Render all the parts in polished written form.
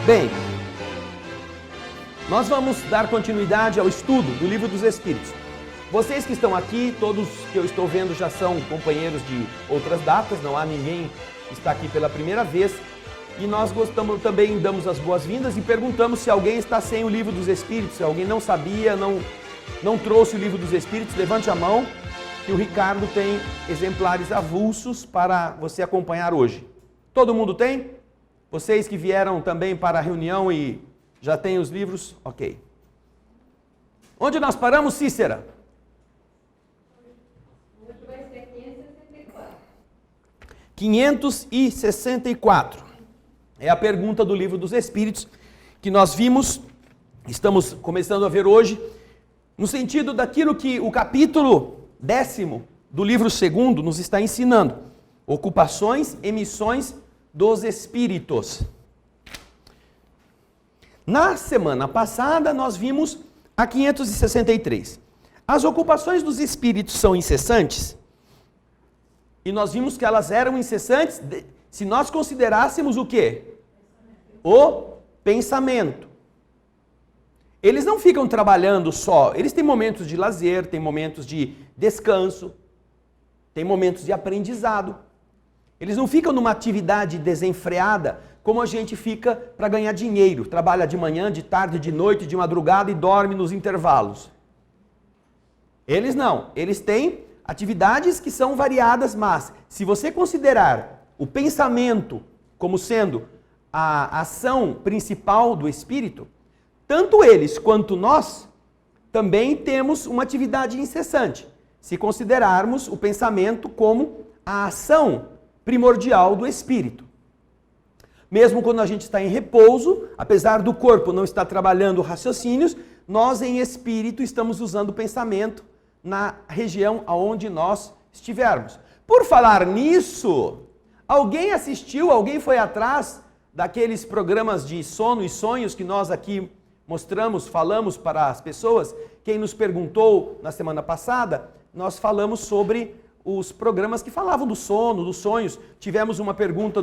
Bem, nós vamos dar continuidade ao estudo do Livro dos Espíritos. Vocês que estão aqui, todos que eu estou vendo já são companheiros de outras datas, não há ninguém que está aqui pela primeira vez. E nós também damos as boas-vindas e perguntamos se alguém está sem o Livro dos Espíritos, se alguém não sabia, não trouxe o Livro dos Espíritos, levante a mão, que o Ricardo tem exemplares avulsos para você acompanhar hoje. Todo mundo tem? Vocês que vieram também para a reunião e já têm os livros? Ok. Onde nós paramos, Cícera? Hoje vai ser 564. 564. É a pergunta do Livro dos Espíritos que nós vimos, estamos começando a ver hoje, no sentido daquilo que o capítulo 10º do livro 2º nos está ensinando. Ocupações e missões dos espíritos. Na semana passada nós vimos a 563. As ocupações dos espíritos são incessantes? E nós vimos que elas eram incessantes se nós considerássemos o quê? O pensamento. Eles não ficam trabalhando só, eles têm momentos de lazer, têm momentos de descanso, têm momentos de aprendizado. Eles não ficam numa atividade desenfreada, como a gente fica para ganhar dinheiro. Trabalha de manhã, de tarde, de noite, de madrugada e dorme nos intervalos. Eles não. Eles têm atividades que são variadas, mas se você considerar o pensamento como sendo a ação principal do espírito, tanto eles quanto nós também temos uma atividade incessante, se considerarmos o pensamento como a ação primordial do espírito. Mesmo quando a gente está em repouso, apesar do corpo não estar trabalhando raciocínios, nós em espírito estamos usando o pensamento na região aonde nós estivermos. Por falar nisso, alguém assistiu, alguém foi atrás daqueles programas de sono e sonhos que nós aqui mostramos, falamos para as pessoas? Quem nos perguntou na semana passada, nós falamos sobre os programas que falavam do sono, dos sonhos. Tivemos uma pergunta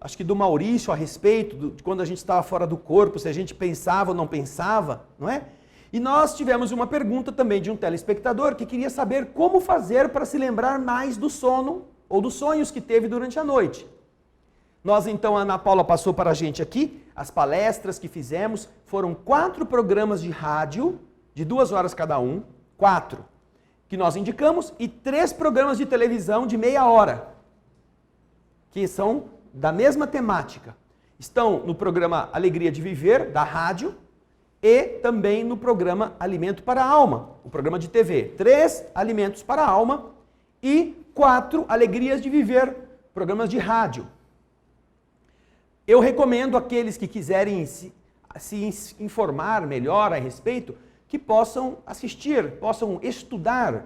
acho que do Maurício a respeito de quando a gente estava fora do corpo, se a gente pensava ou não pensava, não é? E nós tivemos uma pergunta também de um telespectador que queria saber como fazer para se lembrar mais do sono ou dos sonhos que teve durante a noite. Nós então, a Ana Paula passou para a gente aqui, as palestras que fizemos, foram 4 programas de rádio, de 2 horas cada um, 4, que nós indicamos, e 3 programas de televisão de meia hora, que são da mesma temática. Estão no programa Alegria de Viver, da rádio, e também no programa Alimento para a Alma, o programa de TV. 3 alimentos para a alma e 4 alegrias de viver, programas de rádio. Eu recomendo àqueles que quiserem se informar melhor a respeito, que possam assistir, possam estudar.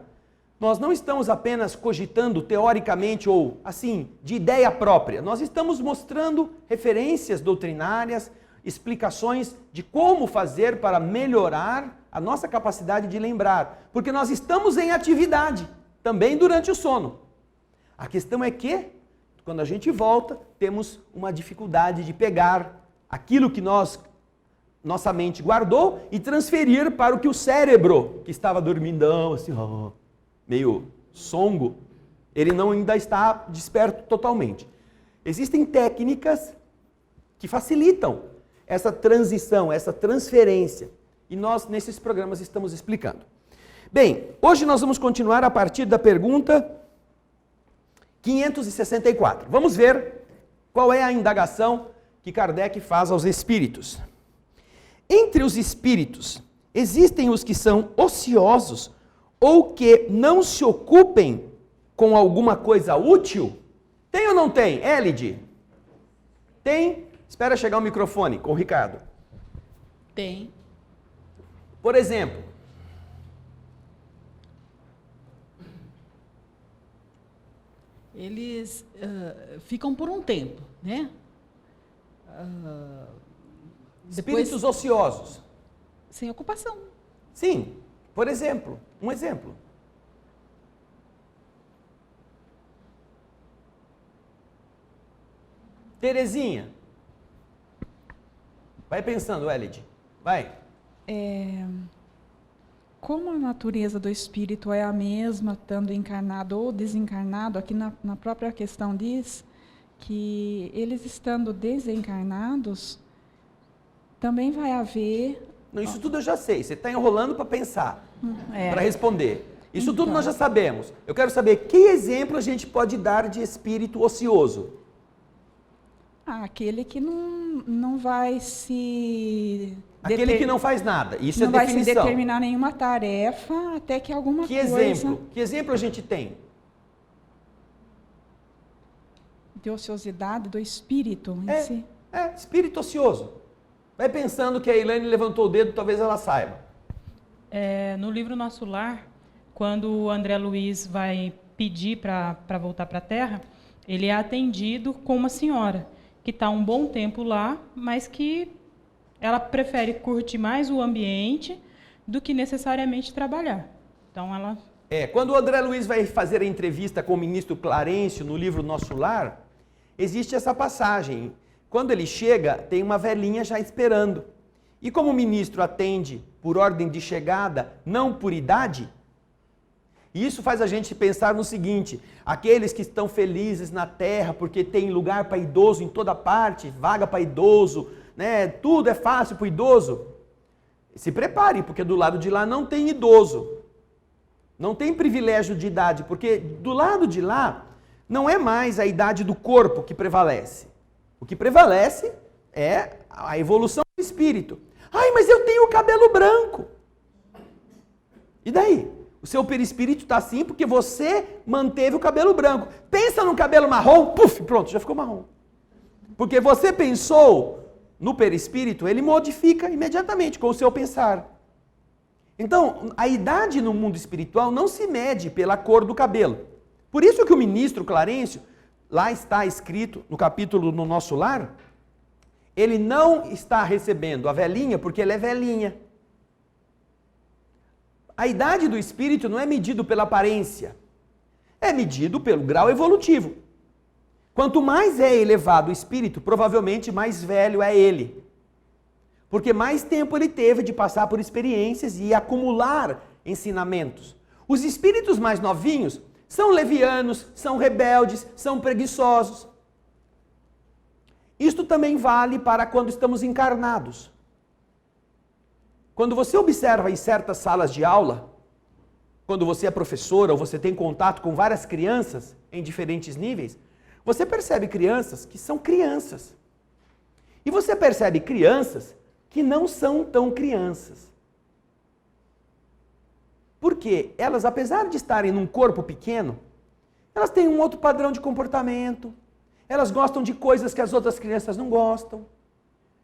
Nós não estamos apenas cogitando teoricamente ou assim, de ideia própria. Nós estamos mostrando referências doutrinárias, explicações de como fazer para melhorar a nossa capacidade de lembrar. Porque nós estamos em atividade, também durante o sono. A questão é que, quando a gente volta, temos uma dificuldade de pegar aquilo que nossa mente guardou e transferir para o que o cérebro, que estava dormindão, assim, meio songo, ele não ainda está desperto totalmente. Existem técnicas que facilitam essa transição, essa transferência, e nós nesses programas estamos explicando. Bem, hoje nós vamos continuar a partir da pergunta 564. Vamos ver qual é a indagação que Kardec faz aos espíritos. Entre os espíritos, existem os que são ociosos ou que não se ocupem com alguma coisa útil? Tem ou não tem? Élide? Tem? Espera chegar o microfone com o Ricardo. Tem. Por exemplo, eles ficam por um tempo, né? espíritos ociosos. Sem ocupação. Sim, por exemplo, um exemplo. Terezinha. Vai pensando, Elid. Vai. Como a natureza do espírito é a mesma, estando encarnado ou desencarnado, aqui na própria questão diz que eles estando desencarnados, também vai haver... Não, isso tudo eu já sei. Você está enrolando para pensar, para responder. Isso tudo Então. nós já sabemos. Eu quero saber que exemplo a gente pode dar de espírito ocioso. Aquele que não vai se... Aquele que não faz nada. Isso é não vai se definição. determinar nenhuma tarefa até que alguma Que coisa... exemplo? Que exemplo a gente tem? De ociosidade do espírito em si. Espírito ocioso. Vai pensando que a Elaine levantou o dedo, talvez ela saiba. No livro Nosso Lar, quando o André Luiz vai pedir para voltar para a Terra, ele é atendido com uma senhora que está um bom tempo lá, mas que ela prefere curtir mais o ambiente do que necessariamente trabalhar. Então ela... Quando o André Luiz vai fazer a entrevista com o ministro Clarencio no livro Nosso Lar, existe essa passagem. Quando ele chega, tem uma velhinha já esperando. E como o ministro atende por ordem de chegada, não por idade, isso faz a gente pensar no seguinte: aqueles que estão felizes na terra porque tem lugar para idoso em toda parte, vaga para idoso, né? Tudo é fácil para o idoso. Se prepare, porque do lado de lá não tem idoso. Não tem privilégio de idade, porque do lado de lá não é mais a idade do corpo que prevalece. O que prevalece é a evolução do espírito. Ai, mas eu tenho o cabelo branco. E daí? O seu perispírito está assim porque você manteve o cabelo branco. Pensa no cabelo marrom, puf, pronto, já ficou marrom. Porque você pensou no perispírito, ele modifica imediatamente com o seu pensar. Então, a idade no mundo espiritual não se mede pela cor do cabelo. Por isso que o ministro Clarencio, lá está escrito no capítulo No Nosso Lar, ele não está recebendo a velhinha porque ela é velhinha. A idade do espírito não é medido pela aparência, é medido pelo grau evolutivo. Quanto mais é elevado o espírito, provavelmente mais velho é ele. Porque mais tempo ele teve de passar por experiências e acumular ensinamentos. Os espíritos mais novinhos são levianos, são rebeldes, são preguiçosos. Isto também vale para quando estamos encarnados. Quando você observa em certas salas de aula, quando você é professora ou você tem contato com várias crianças em diferentes níveis, você percebe crianças que são crianças. E você percebe crianças que não são tão crianças. Porque elas, apesar de estarem num corpo pequeno, elas têm um outro padrão de comportamento, elas gostam de coisas que as outras crianças não gostam.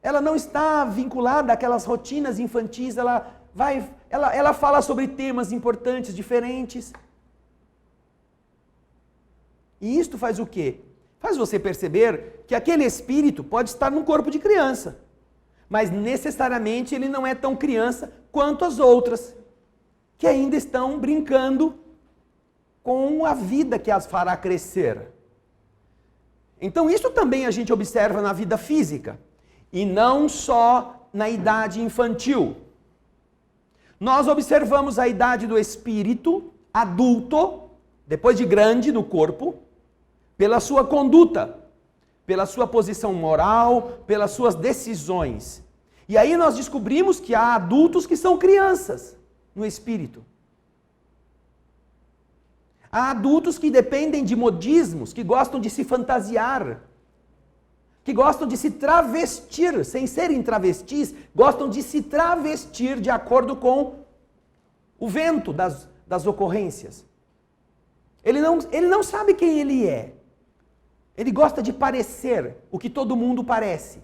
Ela não está vinculada àquelas rotinas infantis, ela fala sobre temas importantes, diferentes. E isto faz o quê? Faz você perceber que aquele espírito pode estar num corpo de criança, mas necessariamente ele não é tão criança quanto as outras, que ainda estão brincando com a vida que as fará crescer. Então isso também a gente observa na vida física. E não só na idade infantil. Nós observamos a idade do espírito adulto, depois de grande no corpo, pela sua conduta, pela sua posição moral, pelas suas decisões. E aí nós descobrimos que há adultos que são crianças no espírito. Há adultos que dependem de modismos, que gostam de se fantasiar, que gostam de se travestir, sem serem travestis, gostam de se travestir de acordo com o vento das ocorrências. Ele não sabe quem ele é. Ele gosta de parecer o que todo mundo parece.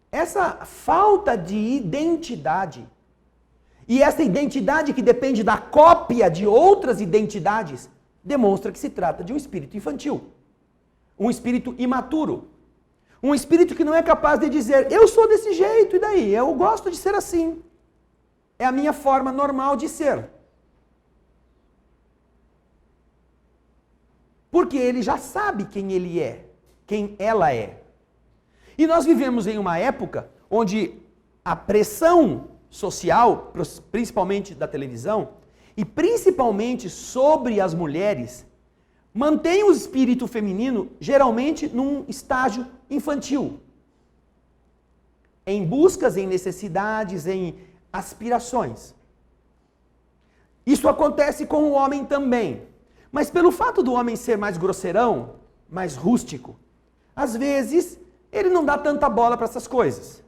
Essa falta de identidade, e essa identidade que depende da cópia de outras identidades, demonstra que se trata de um espírito infantil. Um espírito imaturo. Um espírito que não é capaz de dizer, eu sou desse jeito, e daí? Eu gosto de ser assim. É a minha forma normal de ser. Porque ele já sabe quem ele é, quem ela é. E nós vivemos em uma época onde a pressão social, principalmente da televisão, e principalmente sobre as mulheres, mantém o espírito feminino geralmente num estágio infantil. Em buscas, em necessidades, em aspirações. Isso acontece com o homem também. Mas pelo fato do homem ser mais grosseirão, mais rústico, às vezes ele não dá tanta bola para essas coisas.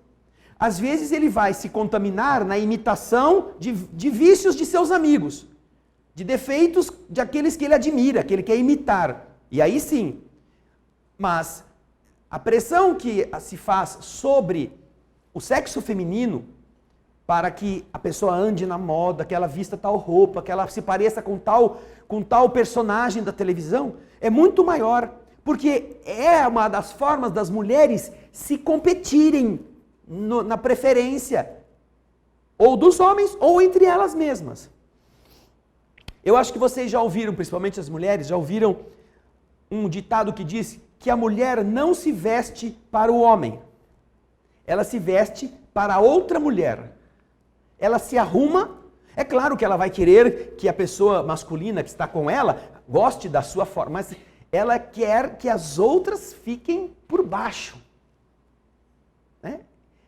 Às vezes ele vai se contaminar na imitação de vícios de seus amigos, de defeitos de aqueles que ele admira, que ele quer imitar. E aí sim. Mas a pressão que se faz sobre o sexo feminino, para que a pessoa ande na moda, que ela vista tal roupa, que ela se pareça com tal personagem da televisão, é muito maior. Porque é uma das formas das mulheres se competirem na preferência, ou dos homens, ou entre elas mesmas. Eu acho que vocês já ouviram, principalmente as mulheres, já ouviram um ditado que diz que a mulher não se veste para o homem. Ela se veste para outra mulher. Ela se arruma, é claro que ela vai querer que a pessoa masculina que está com ela goste da sua forma, mas ela quer que as outras fiquem por baixo. Né?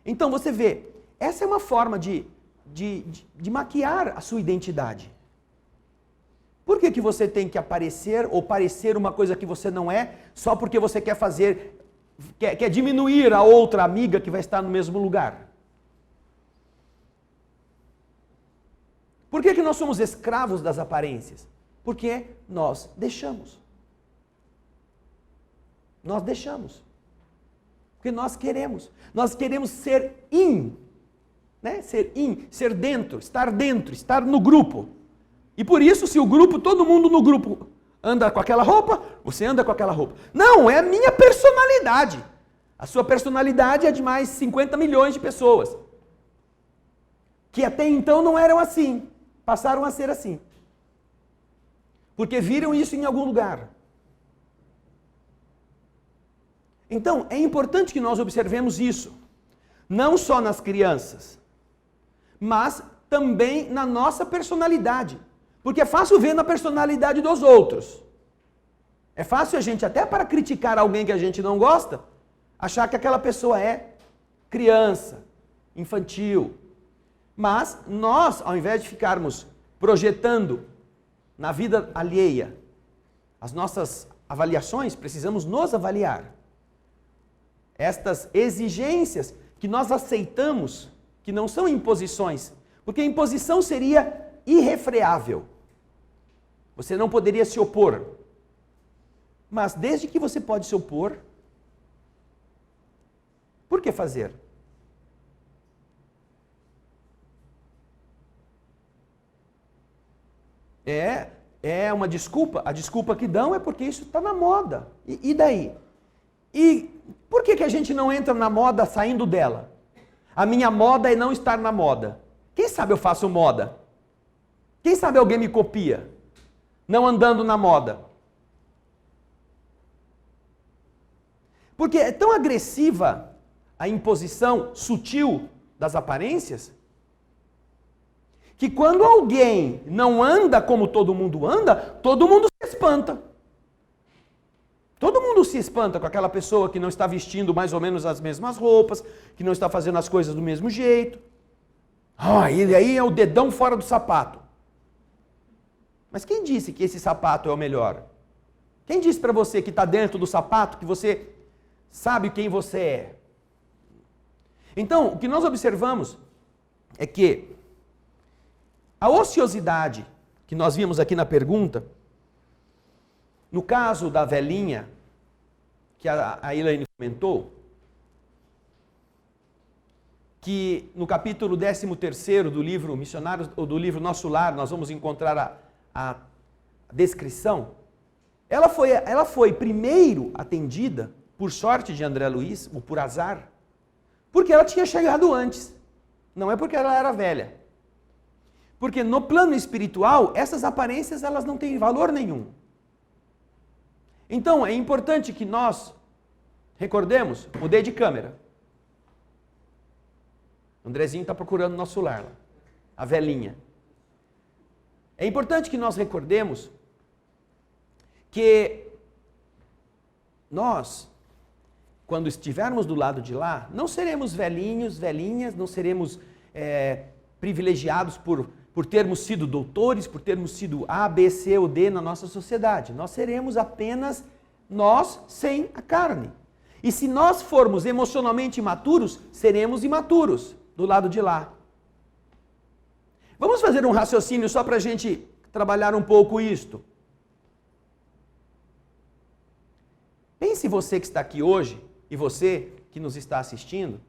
Então você vê, essa é uma forma de maquiar a sua identidade. Por que você tem que aparecer ou parecer uma coisa que você não é, só porque você quer quer diminuir a outra amiga que vai estar no mesmo lugar? Por que nós somos escravos das aparências? Porque nós deixamos. Nós deixamos. Porque nós queremos. Nós queremos ser né? Ser dentro, estar no grupo. E por isso, se todo mundo no grupo anda com aquela roupa, você anda com aquela roupa. Não, é a minha personalidade. A sua personalidade é de mais 50 milhões de pessoas. Que até então não eram assim. Passaram a ser assim. Porque viram isso em algum lugar. Então, é importante que nós observemos isso. Não só nas crianças, mas também na nossa personalidade. Porque é fácil ver na personalidade dos outros. É fácil a gente, até para criticar alguém que a gente não gosta, achar que aquela pessoa é criança, infantil. Mas nós, ao invés de ficarmos projetando na vida alheia as nossas avaliações, precisamos nos avaliar. Estas exigências que nós aceitamos, que não são imposições, porque a imposição seria irrefreável. Você não poderia se opor. Mas desde que você pode se opor, por que fazer? É uma desculpa. A desculpa que dão é porque isso está na moda. E daí? E por que a gente não entra na moda saindo dela? A minha moda é não estar na moda. Quem sabe eu faço moda? Quem sabe alguém me copia? Não andando na moda. Porque é tão agressiva a imposição sutil das aparências, que quando alguém não anda como todo mundo se espanta. Todo mundo se espanta com aquela pessoa que não está vestindo mais ou menos as mesmas roupas, que não está fazendo as coisas do mesmo jeito. Ele aí é o dedão fora do sapato. Mas quem disse que esse sapato é o melhor? Quem disse para você que está dentro do sapato, que você sabe quem você é? Então, o que nós observamos é que a ociosidade, que nós vimos aqui na pergunta, no caso da velhinha, que a Elaine comentou, que no capítulo 13º do livro Missionários, ou do livro Nosso Lar, nós vamos encontrar a descrição. Ela foi primeiro atendida, por sorte de André Luiz, ou por azar, porque ela tinha chegado antes. Não é porque ela era velha. Porque no plano espiritual, essas aparências elas não têm valor nenhum. Então, é importante que nós Recordemos, mudei de câmera. O Andrezinho está procurando nosso lar lá. A velhinha. É importante que nós recordemos que nós, quando estivermos do lado de lá, não seremos velhinhos, velhinhas, não seremos privilegiados por termos sido doutores, por termos sido A, B, C ou D na nossa sociedade. Nós seremos apenas nós sem a carne. E se nós formos emocionalmente imaturos, seremos imaturos do lado de lá. Vamos fazer um raciocínio só para a gente trabalhar um pouco isto. Pense você que está aqui hoje, e você que nos está assistindo,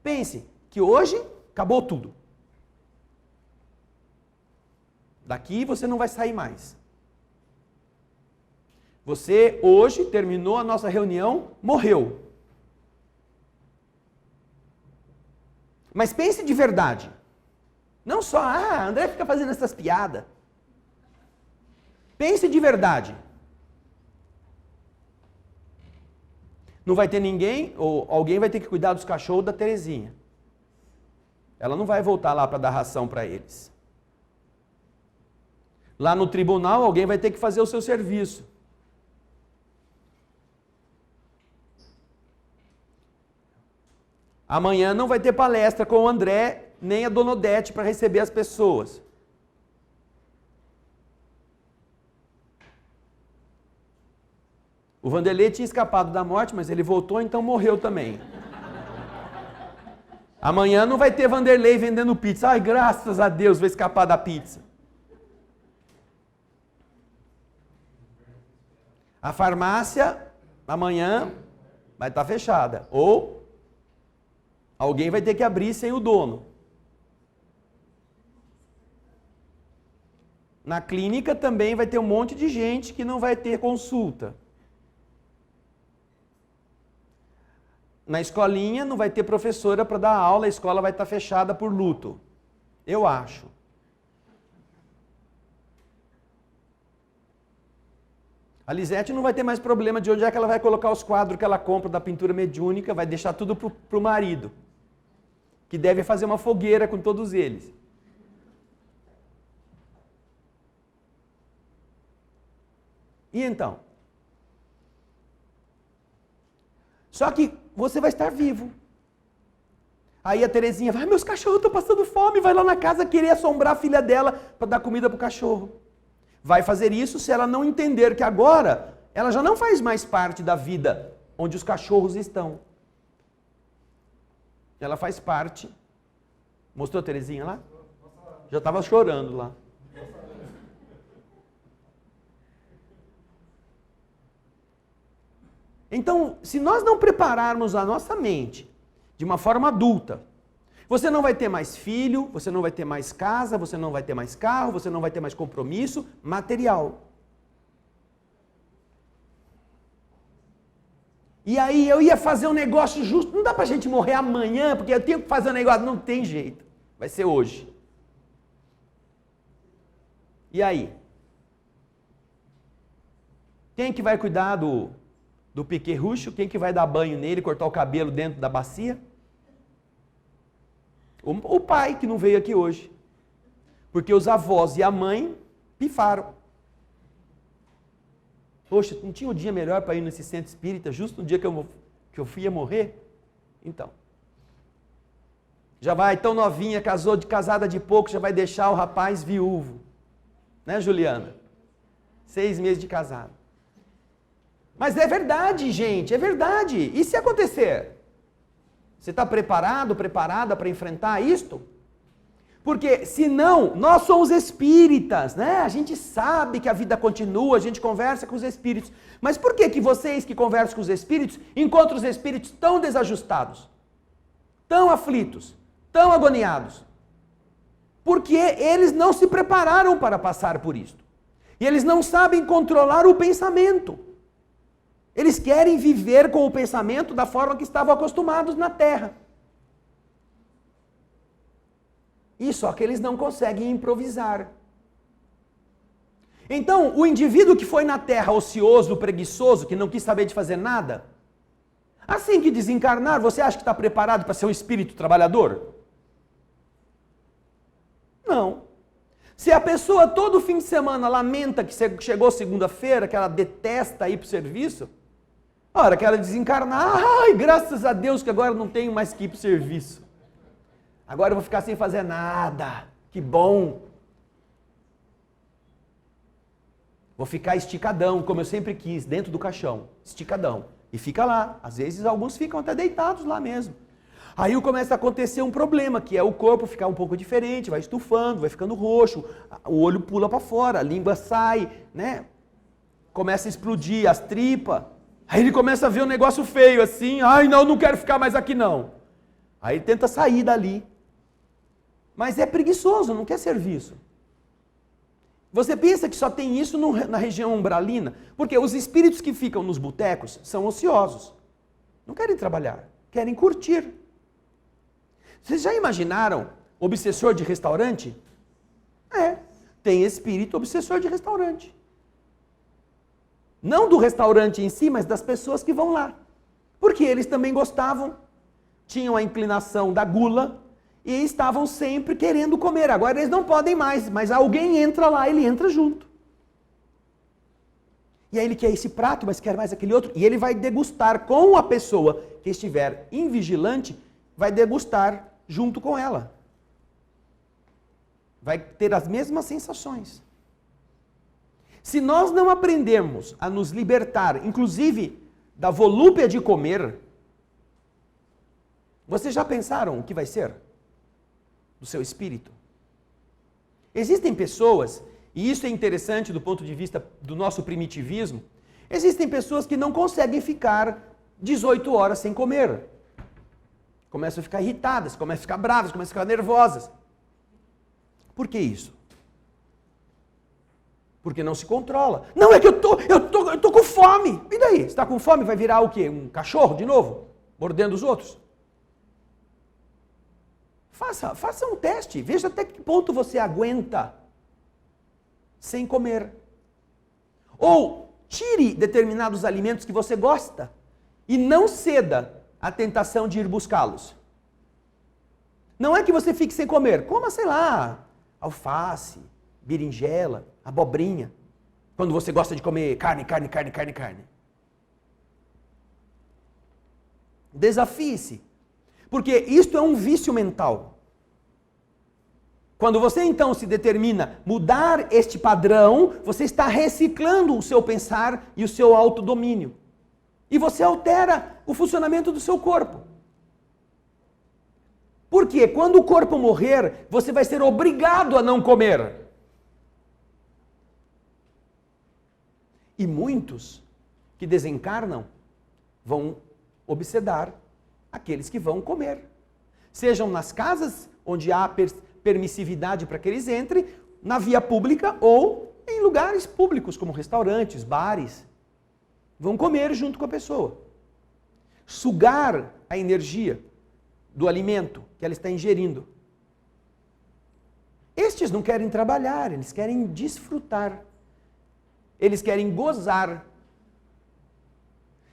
pense que hoje acabou tudo. Daqui você não vai sair mais. Você hoje terminou a nossa reunião, morreu. Mas pense de verdade. Não só, André fica fazendo essas piadas. Pense de verdade. Não vai ter ninguém, ou alguém vai ter que cuidar dos cachorros da Terezinha. Ela não vai voltar lá para dar ração para eles. Lá no tribunal, alguém vai ter que fazer o seu serviço. Amanhã não vai ter palestra com o André, nem a Dona Odete para receber as pessoas. O Vanderlei tinha escapado da morte, mas ele voltou, então morreu também. Amanhã não vai ter Vanderlei vendendo pizza. Ai, graças a Deus, vai escapar da pizza. A farmácia, amanhã, vai estar fechada. Ou alguém vai ter que abrir sem o dono. Na clínica também vai ter um monte de gente que não vai ter consulta. Na escolinha não vai ter professora para dar aula, a escola vai estar fechada por luto. Eu acho. A Lisete não vai ter mais problema de onde é que ela vai colocar os quadros que ela compra da pintura mediúnica, vai deixar tudo para o marido, que deve fazer uma fogueira com todos eles. E então? Só que você vai estar vivo. Aí a Terezinha vai, meus cachorros estão passando fome, vai lá na casa querer assombrar a filha dela para dar comida para o cachorro. Vai fazer isso se ela não entender que agora ela já não faz mais parte da vida onde os cachorros estão. Ela faz parte. Mostrou a Terezinha lá? Já estava chorando lá. Então, se nós não prepararmos a nossa mente de uma forma adulta, você não vai ter mais filho, você não vai ter mais casa, você não vai ter mais carro, você não vai ter mais compromisso material. E aí eu ia fazer um negócio justo, não dá pra gente morrer amanhã, porque eu tenho que fazer um negócio, não tem jeito, vai ser hoje. E aí? Quem que vai cuidar do piquerrucho? Quem que vai dar banho nele, cortar o cabelo dentro da bacia? O pai, que não veio aqui hoje. Porque os avós e a mãe pifaram. Poxa, não tinha um dia melhor para ir nesse centro espírita, justo no dia que eu ia morrer? Então. Já vai tão novinha, casada de pouco, já vai deixar o rapaz viúvo. Né, Juliana? 6 meses de casado. Mas é verdade, gente, é verdade. E se acontecer? Você está preparada para enfrentar isto? Porque, se não, nós somos espíritas, né? A gente sabe que a vida continua, a gente conversa com os espíritos. Mas por que vocês que conversam com os espíritos, encontram os espíritos tão desajustados? Tão aflitos? Tão agoniados? Porque eles não se prepararam para passar por isto. E eles não sabem controlar o pensamento. Eles querem viver com o pensamento da forma que estavam acostumados na Terra. E só que eles não conseguem improvisar. Então, o indivíduo que foi na Terra ocioso, preguiçoso, que não quis saber de fazer nada, Assim que desencarnar, você acha que está preparado para ser um espírito trabalhador? Não. Se a pessoa todo fim de semana lamenta que chegou segunda-feira, que ela detesta ir para o serviço, a hora que ela desencarnar, ai, graças a Deus que agora não tenho mais que ir para o serviço. Agora eu vou ficar sem fazer nada. Que bom. Vou ficar esticadão, como eu sempre quis, dentro do caixão. Esticadão. E fica lá. Às vezes alguns ficam até deitados lá mesmo. Aí começa a acontecer um problema, que é o corpo ficar um pouco diferente, vai estufando, vai ficando roxo, o olho pula para fora, a língua sai, né? Começa a explodir as tripas. Aí ele começa a ver um negócio feio assim, ai não quero ficar mais aqui não. Aí ele tenta sair dali. Mas é preguiçoso, não quer serviço. Você pensa que só tem isso na região umbralina? Porque os espíritos que ficam nos botecos são ociosos. Não querem trabalhar, querem curtir. Vocês já imaginaram obsessor de restaurante? Tem espírito obsessor de restaurante. Não do restaurante em si, mas das pessoas que vão lá. Porque eles também gostavam, tinham a inclinação da gula e estavam sempre querendo comer. Agora eles não podem mais, mas alguém entra lá, ele entra junto. E aí ele quer esse prato, mas quer mais aquele outro. E ele vai degustar com a pessoa que estiver invigilante, vai degustar junto com ela. Vai ter as mesmas sensações. Se nós não aprendermos a nos libertar, inclusive da volúpia de comer, vocês já pensaram o que vai ser do seu espírito? Existem pessoas, e isso é interessante do ponto de vista do nosso primitivismo, existem pessoas que não conseguem ficar 18 horas sem comer. Começam a ficar irritadas, começam a ficar bravas, começam a ficar nervosas. Por que isso? Porque não se controla. Não, é que eu tô com fome. E daí? Você está com fome, vai virar o quê? Um cachorro de novo? Mordendo os outros? Faça um teste. Veja até que ponto você aguenta sem comer. Ou tire determinados alimentos que você gosta e não ceda à tentação de ir buscá-los. Não é que você fique sem comer. Coma, sei lá, alface, berinjela, abobrinha. Quando você gosta de comer carne. Desafie-se. Porque isto é um vício mental. Quando você então se determina mudar este padrão, você está reciclando o seu pensar e o seu autodomínio. E você altera o funcionamento do seu corpo. Porque quando o corpo morrer, você vai ser obrigado a não comer. E muitos que desencarnam vão obsedar aqueles que vão comer. Sejam nas casas, onde há permissividade para que eles entrem, na via pública ou em lugares públicos, como restaurantes, bares. Vão comer junto com a pessoa. Sugar a energia do alimento que ela está ingerindo. Estes não querem trabalhar, eles querem desfrutar. Eles querem gozar.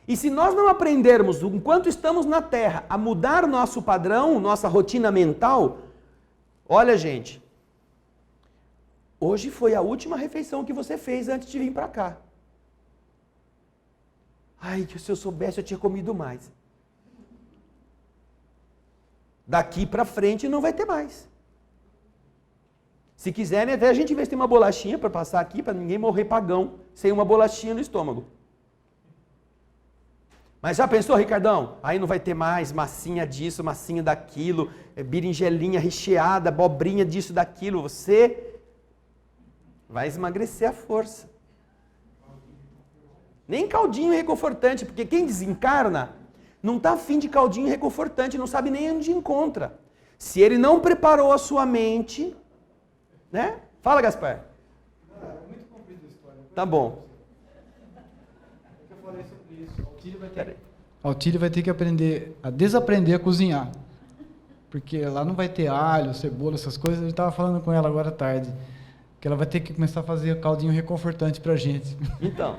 E se nós não aprendermos, enquanto estamos na Terra, a mudar nosso padrão, nossa rotina mental, olha, gente, hoje foi a última refeição que você fez antes de vir para cá. Ai, que se eu soubesse eu tinha comido mais. Daqui para frente não vai ter mais. Se quiserem, até a gente vê se tem uma bolachinha para passar aqui, para ninguém morrer pagão, sem uma bolachinha no estômago. Mas já pensou, Ricardão? Aí não vai ter mais massinha disso, massinha daquilo, berinjelinha recheada, abobrinha disso, daquilo. Você vai emagrecer à força. Nem caldinho reconfortante, porque quem desencarna não está afim de caldinho reconfortante, não sabe nem onde encontra. Se ele não preparou a sua mente, né? Fala, Gaspar. Não, é muito comprida a história. Tá bom. Eu falei sobre isso. A Otília vai ter que aprender a desaprender a cozinhar. Porque lá não vai ter alho, cebola, essas coisas. Eu estava falando com ela agora à tarde. Que ela vai ter que começar a fazer caldinho reconfortante pra gente. Então.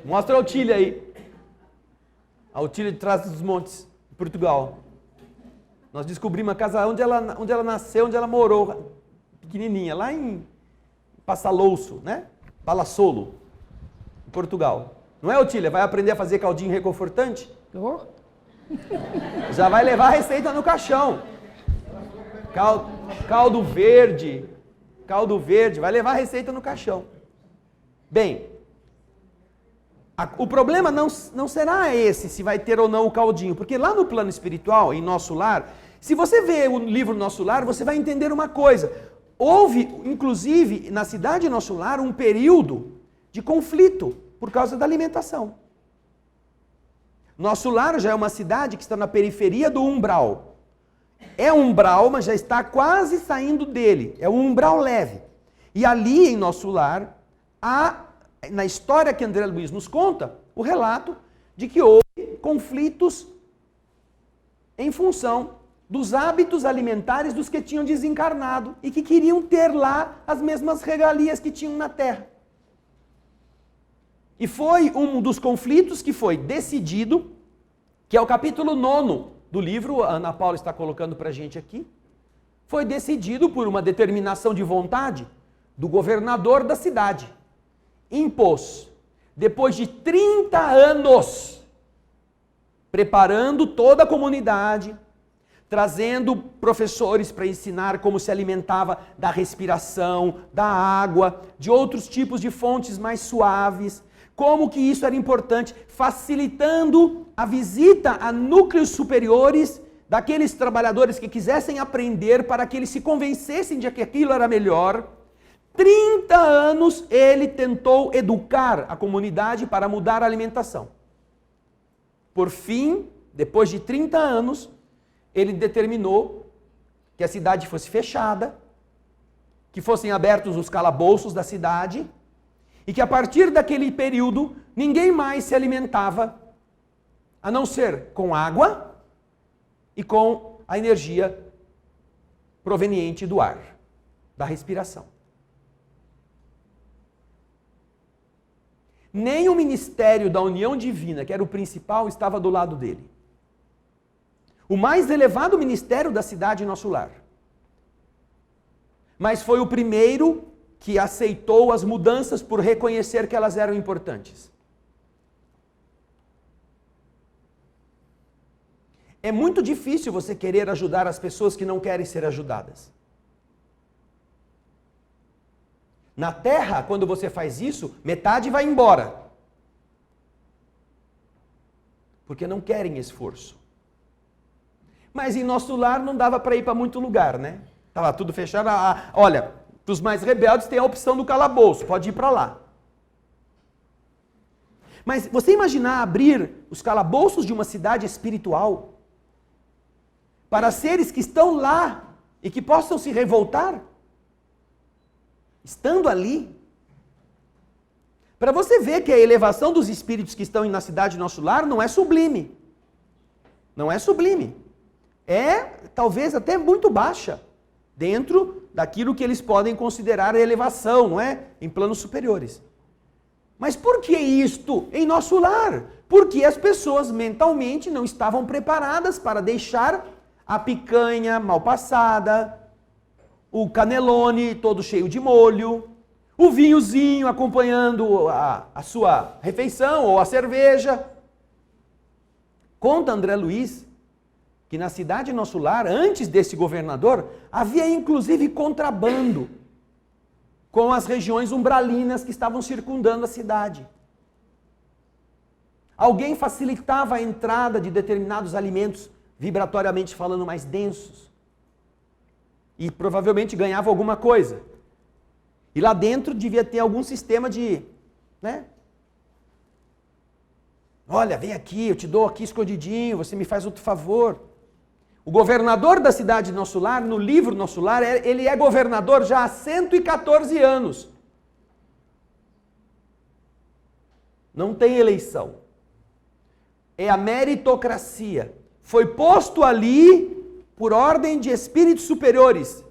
Mostra a Otília aí. A Otília de Trás-os-Montes, em Portugal. Nós descobrimos a casa onde ela nasceu, onde ela morou, pequenininha, lá em Passalouço, né? Palassolo, em Portugal. Não é, Otília? Vai aprender a fazer caldinho reconfortante? Oh, Já vai levar a receita no caixão. Caldo verde, vai levar a receita no caixão. Bem, o problema não será esse, se vai ter ou não o caldinho, porque lá no plano espiritual, em Nosso Lar, se você vê o livro Nosso Lar, você vai entender uma coisa. Houve, inclusive, na cidade Nosso Lar, um período de conflito por causa da alimentação. Nosso Lar já é uma cidade que está na periferia do umbral. É um umbral, mas já está quase saindo dele. É um umbral leve. E ali em Nosso Lar, há, na história que André Luiz nos conta, o relato de que houve conflitos em função dos hábitos alimentares dos que tinham desencarnado e que queriam ter lá as mesmas regalias que tinham na Terra. E foi um dos conflitos que foi decidido, que é o capítulo 9 do livro, a Ana Paula está colocando para a gente aqui, foi decidido por uma determinação de vontade do governador da cidade. Impôs, depois de 30 anos, preparando toda a comunidade, trazendo professores para ensinar como se alimentava da respiração, da água, de outros tipos de fontes mais suaves, como que isso era importante, facilitando a visita a núcleos superiores daqueles trabalhadores que quisessem aprender para que eles se convencessem de que aquilo era melhor. 30 anos ele tentou educar a comunidade para mudar a alimentação. Por fim, depois de 30 anos, ele determinou que a cidade fosse fechada, que fossem abertos os calabouços da cidade, e que a partir daquele período, ninguém mais se alimentava, a não ser com água e com a energia proveniente do ar, da respiração. Nem o ministério da união divina, que era o principal, estava do lado dele. O mais elevado ministério da cidade Nosso Lar. Mas foi o primeiro que aceitou as mudanças por reconhecer que elas eram importantes. É muito difícil você querer ajudar as pessoas que não querem ser ajudadas. Na Terra, quando você faz isso, metade vai embora. Porque não querem esforço. Mas em Nosso Lar não dava para ir para muito lugar, né? Estava tudo fechado. Olha, para os mais rebeldes tem a opção do calabouço, pode ir para lá. Mas você imaginar abrir os calabouços de uma cidade espiritual para seres que estão lá e que possam se revoltar? Estando ali. Para você ver que a elevação dos espíritos que estão na cidade Nosso Lar não é sublime. Não é sublime. É talvez até muito baixa, dentro daquilo que eles podem considerar a elevação, não é? Em planos superiores. Mas por que isto em Nosso Lar? Porque as pessoas mentalmente não estavam preparadas para deixar a picanha mal passada, o canelone todo cheio de molho, o vinhozinho acompanhando a sua refeição ou a cerveja. Conta André Luiz que na cidade Nosso Lar, antes desse governador, havia inclusive contrabando com as regiões umbralinas que estavam circundando a cidade. Alguém facilitava a entrada de determinados alimentos, vibratoriamente falando, mais densos. E provavelmente ganhava alguma coisa. E lá dentro devia ter algum sistema de, né? Olha, vem aqui, eu te dou aqui escondidinho, você me faz outro favor. O governador da cidade de Nosso Lar, no livro Nosso Lar, ele é governador já há 114 anos. Não tem eleição. É a meritocracia. Foi posto ali por ordem de espíritos superiores.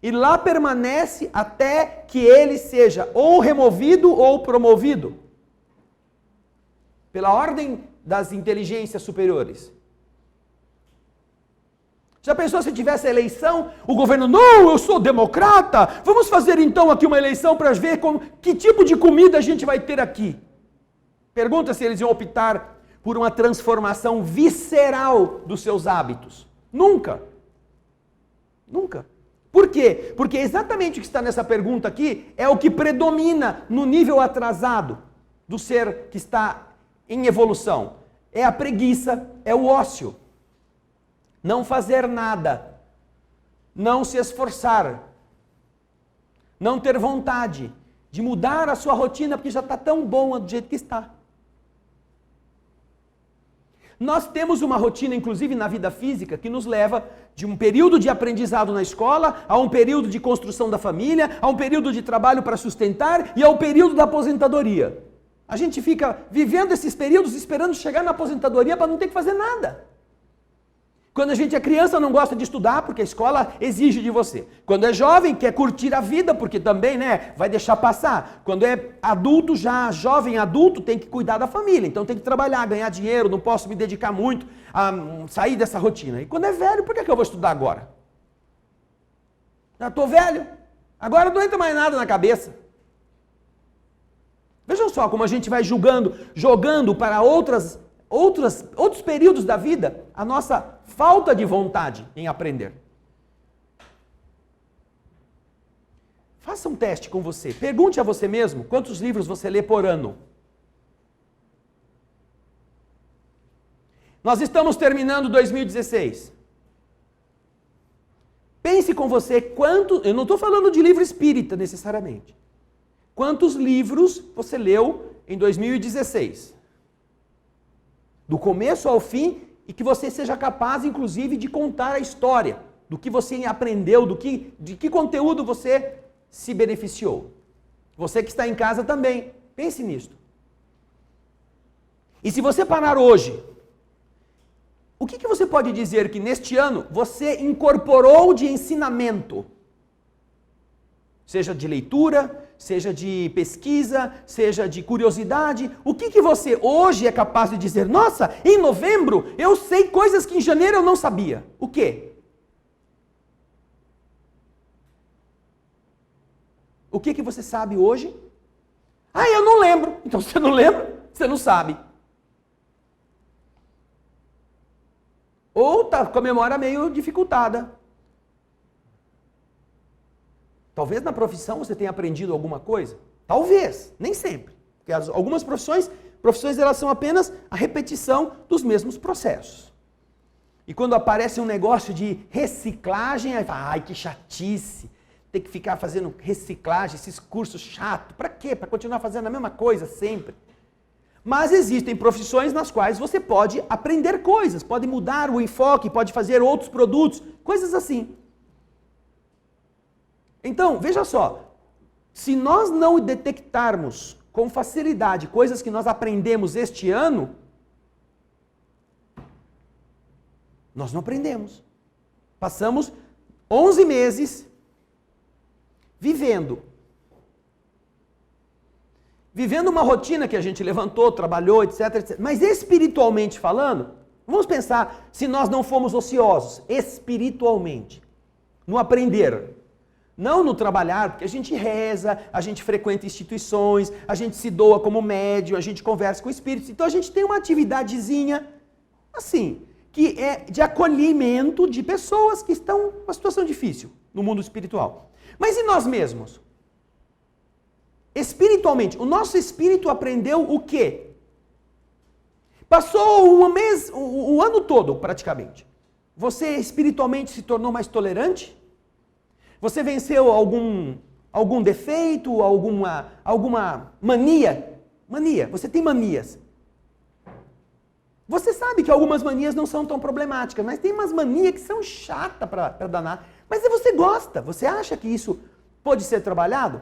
E lá permanece até que ele seja ou removido ou promovido. Pela ordem das inteligências superiores? Já pensou se tivesse eleição, o governo, não, eu sou democrata, vamos fazer então aqui uma eleição para ver que tipo de comida a gente vai ter aqui. Pergunta se eles iam optar por uma transformação visceral dos seus hábitos. Nunca. Nunca. Por quê? Porque exatamente o que está nessa pergunta aqui é o que predomina no nível atrasado do ser que está em evolução. É a preguiça, é o ócio. Não fazer nada, não se esforçar, não ter vontade de mudar a sua rotina porque já está tão boa do jeito que está. Nós temos uma rotina, inclusive na vida física, que nos leva de um período de aprendizado na escola, a um período de construção da família, a um período de trabalho para sustentar e ao período da aposentadoria. A gente fica vivendo esses períodos esperando chegar na aposentadoria para não ter que fazer nada. Quando a gente é criança não gosta de estudar porque a escola exige de você. Quando é jovem quer curtir a vida porque também, vai deixar passar. Quando é adulto, já jovem adulto, tem que cuidar da família. Então tem que trabalhar, ganhar dinheiro, não posso me dedicar muito a sair dessa rotina. E quando é velho, por que eu vou estudar agora? Já estou velho. Agora não entra mais nada na cabeça. Vejam só como a gente vai jogando para outros períodos da vida a nossa falta de vontade em aprender. Faça um teste com você. Pergunte a você mesmo quantos livros você lê por ano. Nós estamos terminando 2016. Pense com você eu não estou falando de livro espírita necessariamente. Quantos livros você leu em 2016? Do começo ao fim, e que você seja capaz, inclusive, de contar a história, do que você aprendeu, de que conteúdo você se beneficiou. Você que está em casa também, pense nisto. E se você parar hoje, o que você pode dizer que neste ano você incorporou de ensinamento? Seja de leitura, seja de pesquisa, seja de curiosidade. O que você hoje é capaz de dizer? Nossa, em novembro eu sei coisas que em janeiro eu não sabia. O quê? O que você sabe hoje? Eu não lembro. Então você não lembra, você não sabe. Ou está com a memória meio dificultada. Talvez na profissão você tenha aprendido alguma coisa. Talvez, nem sempre. Porque algumas profissões elas são apenas a repetição dos mesmos processos. E quando aparece um negócio de reciclagem, aí fala, ai que chatice, ter que ficar fazendo reciclagem, esses cursos chatos. Para quê? Para continuar fazendo a mesma coisa sempre. Mas existem profissões nas quais você pode aprender coisas, pode mudar o enfoque, pode fazer outros produtos, coisas assim. Então, veja só, se nós não detectarmos com facilidade coisas que nós aprendemos este ano, nós não aprendemos. Passamos 11 meses vivendo uma rotina que a gente levantou, trabalhou, etc, etc. Mas espiritualmente falando, vamos pensar se nós não fomos ociosos, espiritualmente, no aprender. Não no trabalhar, porque a gente reza, a gente frequenta instituições, a gente se doa como médium, a gente conversa com espíritos. Então a gente tem uma atividadezinha, assim, que é de acolhimento de pessoas que estão numa situação difícil no mundo espiritual. Mas e nós mesmos? Espiritualmente, o nosso espírito aprendeu o quê? Passou o ano todo, praticamente. Você espiritualmente se tornou mais tolerante? Você venceu algum defeito, alguma mania? Mania, você tem manias. Você sabe que algumas manias não são tão problemáticas, mas tem umas manias que são chatas para danar. Mas você gosta, você acha que isso pode ser trabalhado?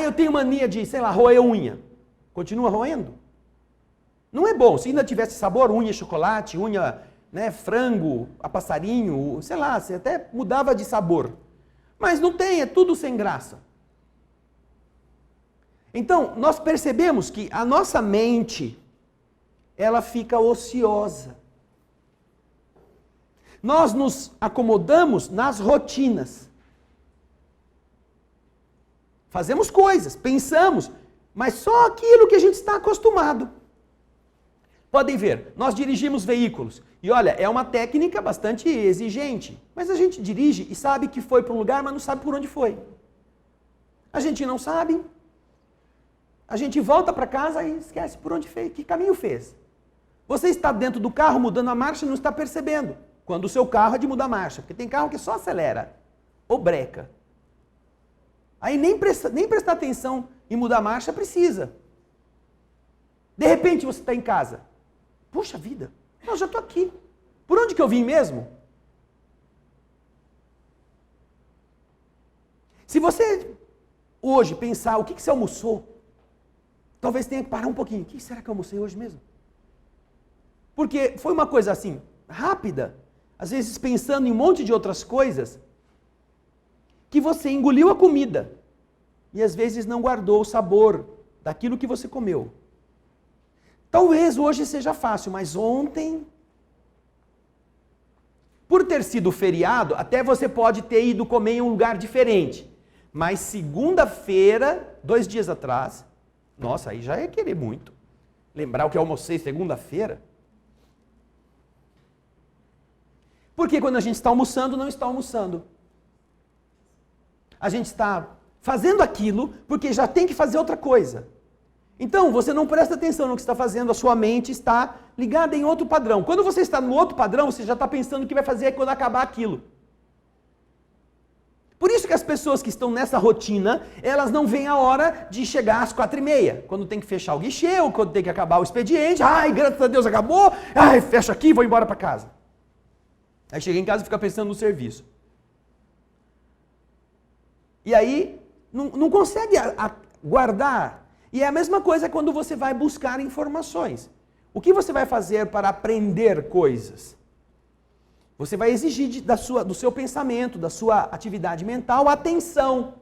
Eu tenho mania de, roer unha. Continua roendo? Não é bom. Se ainda tivesse sabor, unha chocolate, unha, frango, a passarinho, você até mudava de sabor. Mas não tem, é tudo sem graça. Então, nós percebemos que a nossa mente, ela fica ociosa. Nós nos acomodamos nas rotinas. Fazemos coisas, pensamos, mas só aquilo que a gente está acostumado. Podem ver, nós dirigimos veículos. E olha, é uma técnica bastante exigente. Mas a gente dirige e sabe que foi para um lugar, mas não sabe por onde foi. A gente não sabe. A gente volta para casa e esquece por onde fez, que caminho fez. Você está dentro do carro mudando a marcha e não está percebendo. Quando o seu carro é de mudar a marcha. Porque tem carro que só acelera ou breca. Aí nem prestar atenção em mudar a marcha precisa. De repente você está em casa. Puxa vida, eu já estou aqui. Por onde que eu vim mesmo? Se você hoje pensar o que você almoçou, talvez tenha que parar um pouquinho. O que será que eu almocei hoje mesmo? Porque foi uma coisa assim, rápida, às vezes pensando em um monte de outras coisas, que você engoliu a comida e às vezes não guardou o sabor daquilo que você comeu. Talvez hoje seja fácil, mas ontem, por ter sido feriado, até você pode ter ido comer em um lugar diferente. Mas segunda-feira, 2 dias atrás, nossa, aí já é querer muito. Lembrar o que eu almocei segunda-feira. Porque quando a gente está almoçando, não está almoçando. A gente está fazendo aquilo porque já tem que fazer outra coisa. Então, você não presta atenção no que está fazendo, a sua mente está ligada em outro padrão. Quando você está no outro padrão, você já está pensando o que vai fazer quando acabar aquilo. Por isso que as pessoas que estão nessa rotina, elas não veem a hora de chegar às 4h30, quando tem que fechar o guichê, ou quando tem que acabar o expediente. Ai, graças a Deus acabou, ai, fecha aqui e vou embora para casa. Aí chega em casa e fica pensando no serviço. E aí, não consegue guardar. E é a mesma coisa quando você vai buscar informações. O que você vai fazer para aprender coisas? Você vai exigir do seu pensamento, da sua atividade mental, atenção.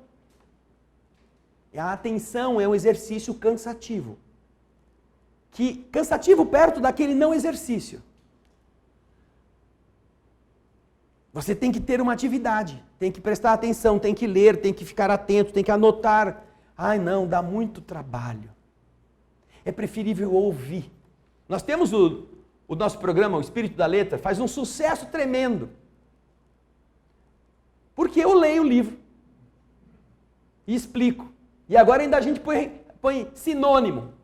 E a atenção é um exercício cansativo. Cansativo perto daquele não exercício. Você tem que ter uma atividade, tem que prestar atenção, tem que ler, tem que ficar atento, tem que anotar. Ai não, dá muito trabalho. É preferível ouvir. Nós temos o nosso programa, o Espírito da Letra, faz um sucesso tremendo. Porque eu leio o livro. E explico. E agora ainda a gente põe sinônimo.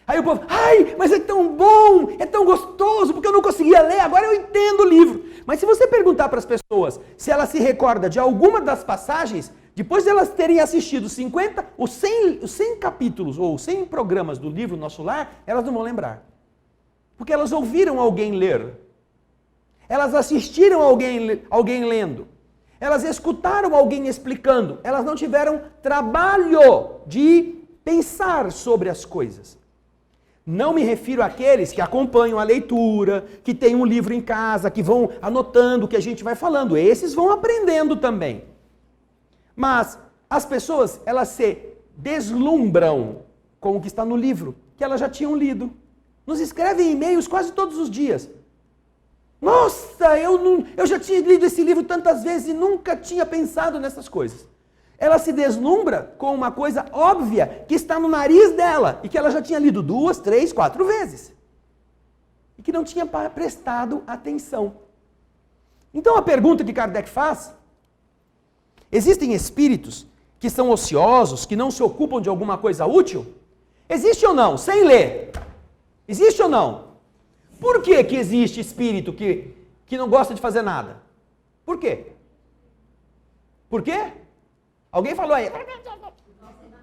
Aí o povo, ai, mas é tão bom, é tão gostoso, porque eu não conseguia ler, agora eu entendo o livro. Mas se você perguntar para as pessoas se ela se recorda de alguma das passagens, depois de elas terem assistido 50 ou 100 capítulos ou 100 programas do livro Nosso Lar, elas não vão lembrar. Porque elas ouviram alguém ler. Elas assistiram alguém lendo. Elas escutaram alguém explicando. Elas não tiveram trabalho de pensar sobre as coisas. Não me refiro àqueles que acompanham a leitura, que têm um livro em casa, que vão anotando o que a gente vai falando. Esses vão aprendendo também. Mas as pessoas, elas se deslumbram com o que está no livro, que elas já tinham lido. Nos escrevem e-mails quase todos os dias. Nossa, eu já tinha lido esse livro tantas vezes e nunca tinha pensado nessas coisas. Ela se deslumbra com uma coisa óbvia que está no nariz dela e que ela já tinha lido 2, 3, 4 vezes. E que não tinha prestado atenção. Então a pergunta que Kardec faz: existem espíritos que são ociosos, que não se ocupam de alguma coisa útil? Existe ou não? Sem ler. Existe ou não? Por que que existe espírito que não gosta de fazer nada? Por quê? Por quê? Alguém falou aí?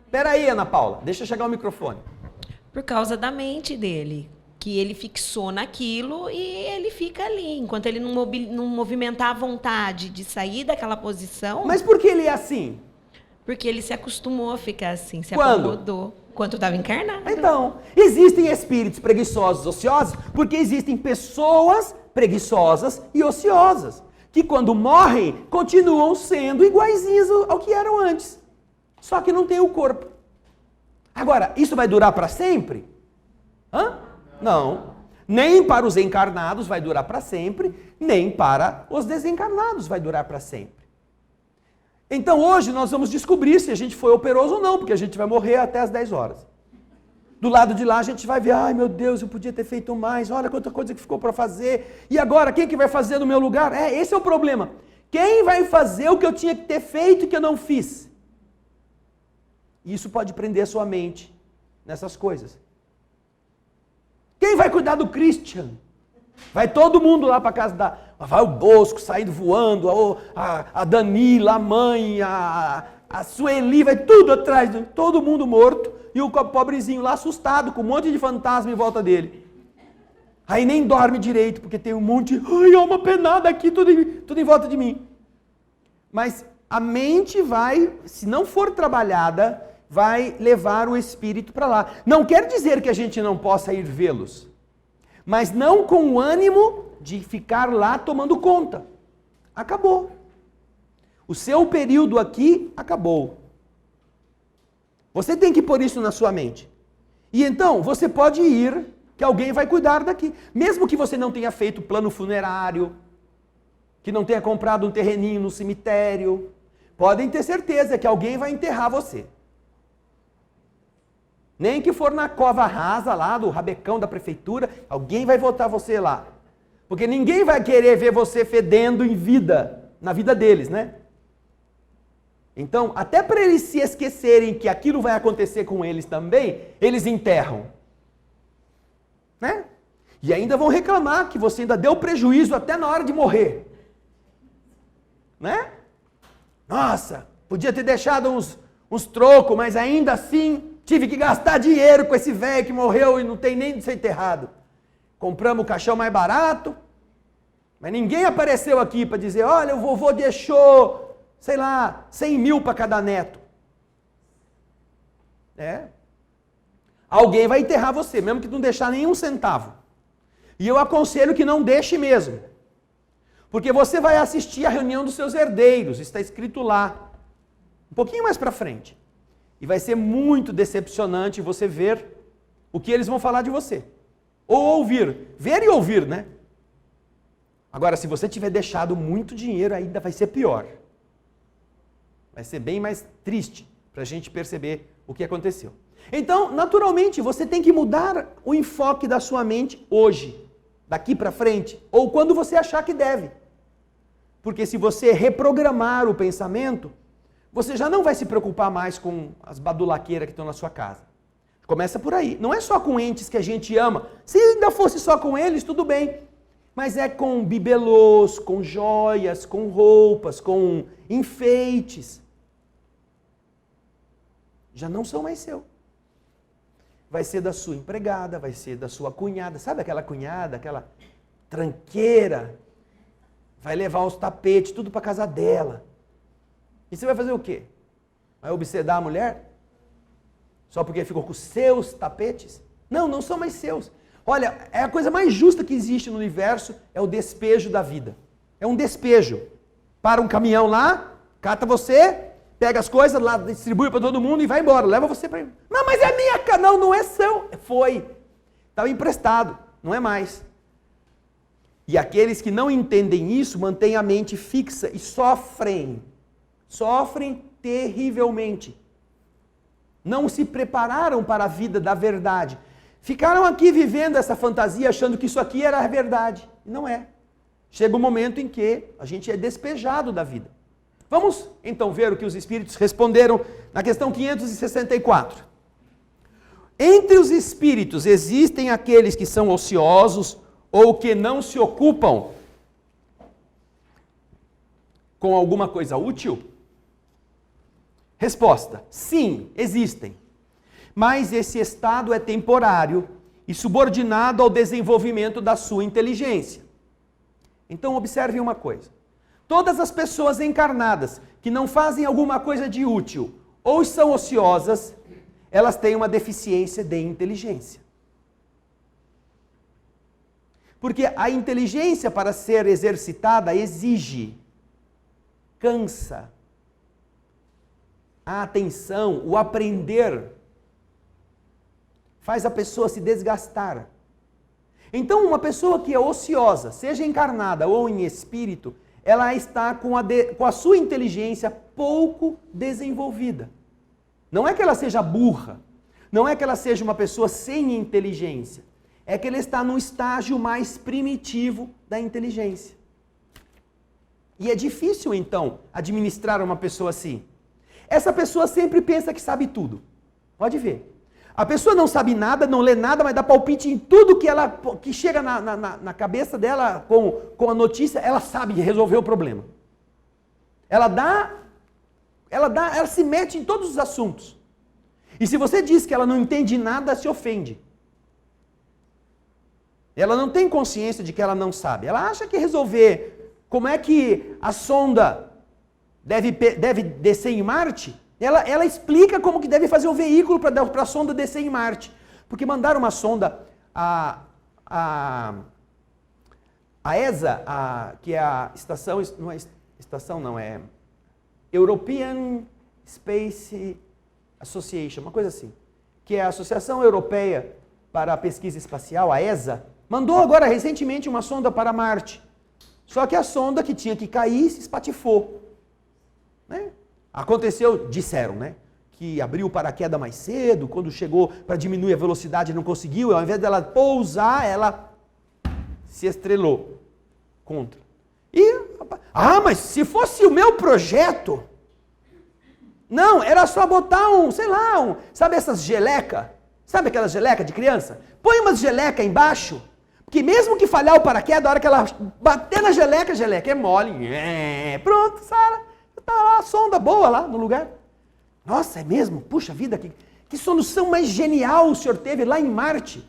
Espera aí, Ana Paula, deixa eu chegar o microfone. Por causa da mente dele, que ele fixou naquilo e ele fica ali, enquanto ele não movimentar a vontade de sair daquela posição. Mas por que ele é assim? Porque ele se acostumou a ficar assim, se Quando? acomodou. Enquanto estava encarnado. Então, existem espíritos preguiçosos, ociosos, porque existem pessoas preguiçosas e ociosas, que quando morrem, continuam sendo iguaizinhos ao que eram antes. Só que não tem o corpo. Agora, isso vai durar para sempre? Hã? Não. Nem para os encarnados vai durar para sempre, nem para os desencarnados vai durar para sempre. Então hoje nós vamos descobrir se a gente foi operoso ou não, porque a gente vai morrer até as 10 horas. Do lado de lá a gente vai ver, ai meu Deus, eu podia ter feito mais, olha quanta coisa que ficou para fazer. E agora, quem que vai fazer no meu lugar? Esse é o problema. Quem vai fazer o que eu tinha que ter feito e que eu não fiz? E isso pode prender a sua mente nessas coisas. Quem vai cuidar do Christian? Vai todo mundo lá para casa da... Vai o Bosco saindo voando, a Danila, a mãe, a Sueli, vai tudo atrás, todo mundo morto, e o pobrezinho lá assustado, com um monte de fantasma em volta dele. Aí nem dorme direito, porque tem um monte, ai, há uma penada aqui, tudo em volta de mim. Mas a mente vai, se não for trabalhada, vai levar o espírito para lá. Não quer dizer que a gente não possa ir vê-los, mas não com o ânimo de ficar lá tomando conta. Acabou. O seu período aqui acabou. Você tem que pôr isso na sua mente. E então, você pode ir, que alguém vai cuidar daqui. Mesmo que você não tenha feito plano funerário, que não tenha comprado um terreninho no cemitério, podem ter certeza que alguém vai enterrar você. Nem que for na cova rasa lá, do rabecão da prefeitura, alguém vai botar você lá. Porque ninguém vai querer ver você fedendo em vida, na vida deles, né? Então, até para eles se esquecerem que aquilo vai acontecer com eles também, eles enterram. Né? E ainda vão reclamar que você ainda deu prejuízo até na hora de morrer. Né? Nossa, podia ter deixado uns trocos, mas ainda assim tive que gastar dinheiro com esse velho que morreu e não tem nem de ser enterrado. Compramos o caixão mais barato, mas ninguém apareceu aqui para dizer, olha, o vovô deixou, sei lá, 100 mil para cada neto. Alguém vai enterrar você, mesmo que não deixar nenhum centavo. E eu aconselho que não deixe mesmo. Porque você vai assistir a reunião dos seus herdeiros, está escrito lá, um pouquinho mais para frente. E vai ser muito decepcionante você ver o que eles vão falar de você. Ou ouvir. Ver e ouvir, né? Agora, se você tiver deixado muito dinheiro, ainda vai ser pior. Vai ser bem mais triste para a gente perceber o que aconteceu. Então, naturalmente, você tem que mudar o enfoque da sua mente hoje, daqui para frente, ou quando você achar que deve. Porque se você reprogramar o pensamento, você já não vai se preocupar mais com as badulaqueiras que estão na sua casa. Começa por aí. Não é só com entes que a gente ama. Se ainda fosse só com eles, tudo bem. Mas é com bibelôs, com joias, com roupas, com enfeites. Já não são mais seu. Vai ser da sua empregada, vai ser da sua cunhada. Sabe aquela cunhada, aquela tranqueira? Vai levar os tapetes, tudo para casa dela. E você vai fazer o quê? Vai obsedar a mulher? Só porque ficou com os seus tapetes? Não, não são mais seus. Olha, é a coisa mais justa que existe no universo, é o despejo da vida. É um despejo. Para um caminhão lá, cata você, pega as coisas lá, distribui para todo mundo e vai embora. Leva você para... Não, mas é minha casa. Não, não é seu. Foi. Estava emprestado. Não é mais. E aqueles que não entendem isso, mantêm a mente fixa e sofrem. Sofrem terrivelmente. Não se prepararam para a vida da verdade. Ficaram aqui vivendo essa fantasia, achando que isso aqui era a verdade. Não é. Chega um momento em que a gente é despejado da vida. Vamos então ver o que os espíritos responderam na questão 564. Entre os espíritos existem aqueles que são ociosos ou que não se ocupam com alguma coisa útil? Resposta: sim, existem. Mas esse estado é temporário e subordinado ao desenvolvimento da sua inteligência. Então observe uma coisa. Todas as pessoas encarnadas que não fazem alguma coisa de útil ou são ociosas, elas têm uma deficiência de inteligência. Porque a inteligência, para ser exercitada, exige, cansa, a atenção, o aprender, faz a pessoa se desgastar. Então, uma pessoa que é ociosa, seja encarnada ou em espírito, ela está com a sua inteligência pouco desenvolvida. Não é que ela seja burra, não é que ela seja uma pessoa sem inteligência, é que ela está no estágio mais primitivo da inteligência. E é difícil, então, administrar uma pessoa assim. Essa pessoa sempre pensa que sabe tudo. Pode ver. A pessoa não sabe nada, não lê nada, mas dá palpite em tudo que chega na cabeça dela com a notícia, ela sabe resolver o problema. Ela se mete em todos os assuntos. E se você diz que ela não entende nada, se ofende. Ela não tem consciência de que ela não sabe. Ela acha que resolver como é que a sonda deve descer em Marte, ela explica como que deve fazer o veículo para a sonda descer em Marte. Porque mandaram uma sonda, a ESA, que é a estação, não é estação não, é European Space Association, uma coisa assim, que é a Associação Europeia para a Pesquisa Espacial, a ESA, mandou agora recentemente uma sonda para Marte. Só que a sonda que tinha que cair se espatifou. Né? Aconteceu, disseram, né? Que abriu o paraquedas mais cedo, quando chegou para diminuir a velocidade não conseguiu, ao invés dela pousar, ela se estrelou contra. Mas se fosse o meu projeto, não, era só botar sabe essas geleca? Sabe aquelas geleca de criança? Põe umas geleca embaixo, porque mesmo que falhar o paraquedas, a hora que ela bater na geleca é mole. Pronto, Sara. Está lá a sonda boa lá no lugar. Nossa, é mesmo? Puxa vida, que solução mais genial o senhor teve lá em Marte.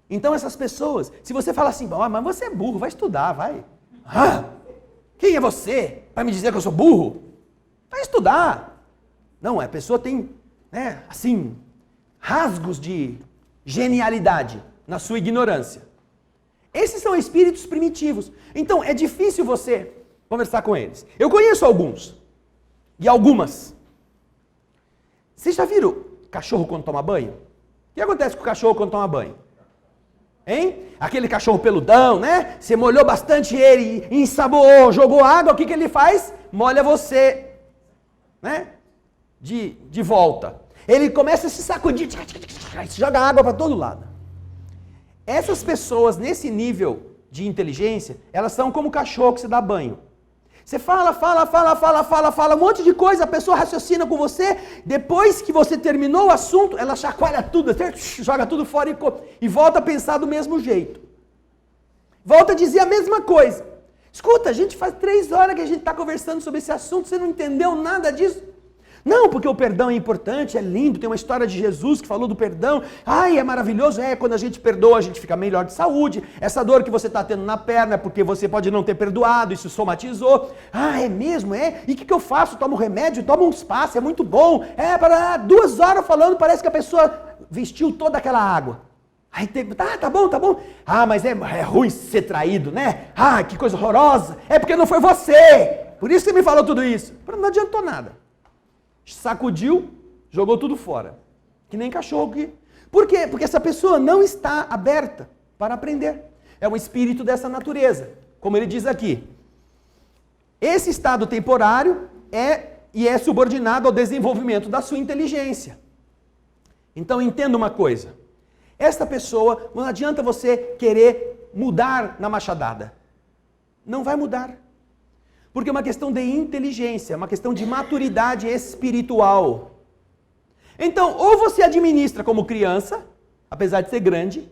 Então essas pessoas, se você fala assim, mas você é burro, vai estudar, vai. Quem é você para me dizer que eu sou burro? Vai estudar. Não, a pessoa tem, rasgos de genialidade na sua ignorância. Esses são espíritos primitivos. Então é difícil você conversar com eles. Eu conheço alguns. E algumas. Vocês já viram cachorro quando toma banho? O que acontece com o cachorro quando toma banho? Hein? Aquele cachorro peludão, né? Você molhou bastante ele, ensaboou, jogou água, o que ele faz? Molha você, né? De volta. Ele começa a se sacudir, joga água para todo lado. Essas pessoas, nesse nível de inteligência, elas são como o cachorro que se dá banho. Você fala, um monte de coisa, a pessoa raciocina com você, depois que você terminou o assunto, ela chacoalha tudo, joga tudo fora e volta a pensar do mesmo jeito. Volta a dizer a mesma coisa. Escuta, a gente faz 3 horas que a gente está conversando sobre esse assunto, você não entendeu nada disso? Não, porque o perdão é importante, é lindo, tem uma história de Jesus que falou do perdão. É maravilhoso, quando a gente perdoa, a gente fica melhor de saúde. Essa dor que você está tendo na perna é porque você pode não ter perdoado, isso somatizou. É mesmo, é? E o que eu faço? Tomo remédio, tomo uns passes, é muito bom. Para 2 horas falando, parece que a pessoa vestiu toda aquela água. Aí tá bom. Mas é ruim ser traído, né? Que coisa horrorosa. É porque não foi você. Por isso que você me falou tudo isso. Não adiantou nada. Sacudiu, jogou tudo fora. Que nem cachorro que... Por quê? Porque essa pessoa não está aberta para aprender. É um espírito dessa natureza. Como ele diz aqui. Esse estado temporário é subordinado ao desenvolvimento da sua inteligência. Então entenda uma coisa. Esta pessoa, não adianta você querer mudar na machadada. Não vai mudar. Porque é uma questão de inteligência, é uma questão de maturidade espiritual. Então, ou você administra como criança, apesar de ser grande,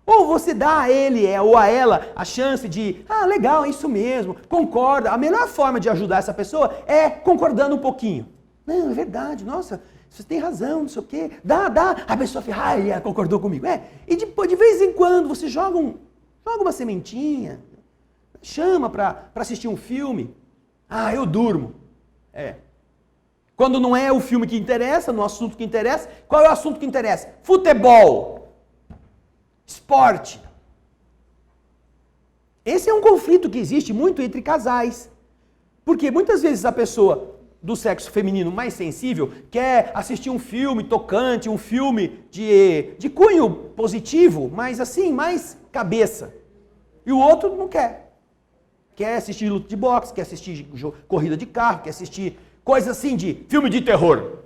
ou você dá a ele ou a ela a chance de, legal, é isso mesmo, concorda. A melhor forma de ajudar essa pessoa é concordando um pouquinho. Não, é verdade, nossa, você tem razão, não sei o quê. Dá. A pessoa fica, concordou comigo. E depois, de vez em quando, você joga uma sementinha, chama para assistir um filme. Eu durmo. Quando não é o filme que interessa, no assunto que interessa, qual é o assunto que interessa? Futebol. Esporte. Esse é um conflito que existe muito entre casais. Porque muitas vezes a pessoa do sexo feminino mais sensível quer assistir um filme tocante, um filme de cunho positivo, mas assim, mais cabeça. E o outro não quer. Quer assistir luta de boxe, quer assistir corrida de carro, quer assistir coisa assim de filme de terror.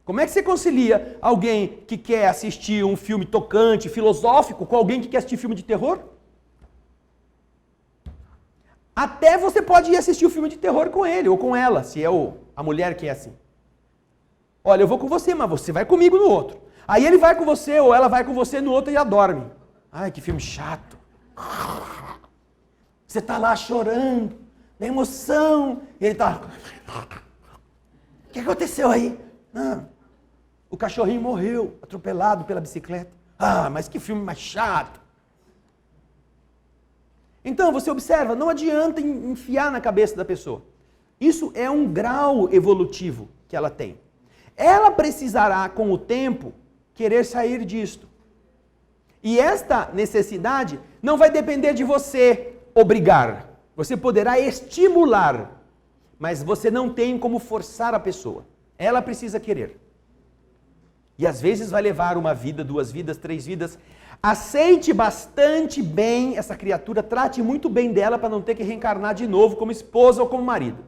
Como é que você concilia alguém que quer assistir um filme tocante, filosófico, com alguém que quer assistir filme de terror? Até você pode ir assistir o filme de terror com ele ou com ela, se é a mulher que é assim. Olha, eu vou com você, mas você vai comigo no outro. Aí ele vai com você ou ela vai com você no outro e ela dorme. Ai, que filme chato. Você está lá chorando, da emoção, e ele está... O que aconteceu aí? O cachorrinho morreu, atropelado pela bicicleta. Ah, mas que filme mais chato. Então, você observa, não adianta enfiar na cabeça da pessoa. Isso é um grau evolutivo que ela tem. Ela precisará, com o tempo, querer sair disto. E esta necessidade não vai depender de você obrigar. Você poderá estimular, mas você não tem como forçar a pessoa. Ela precisa querer. E às vezes vai levar uma vida, 2 vidas, 3 vidas. Aceite bastante bem essa criatura, trate muito bem dela para não ter que reencarnar de novo como esposa ou como marido.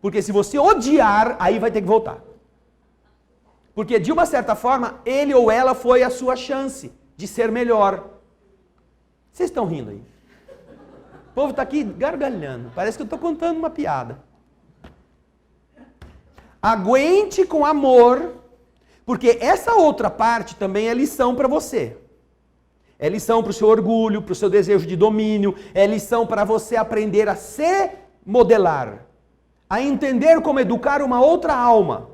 Porque se você odiar, aí vai ter que voltar. Porque de uma certa forma, ele ou ela foi a sua chance de ser melhor. Vocês estão rindo aí? O povo está aqui gargalhando, parece que eu estou contando uma piada. Aguente com amor, porque essa outra parte também é lição para você. É lição para o seu orgulho, para o seu desejo de domínio, é lição para você aprender a se modelar, a entender como educar uma outra alma.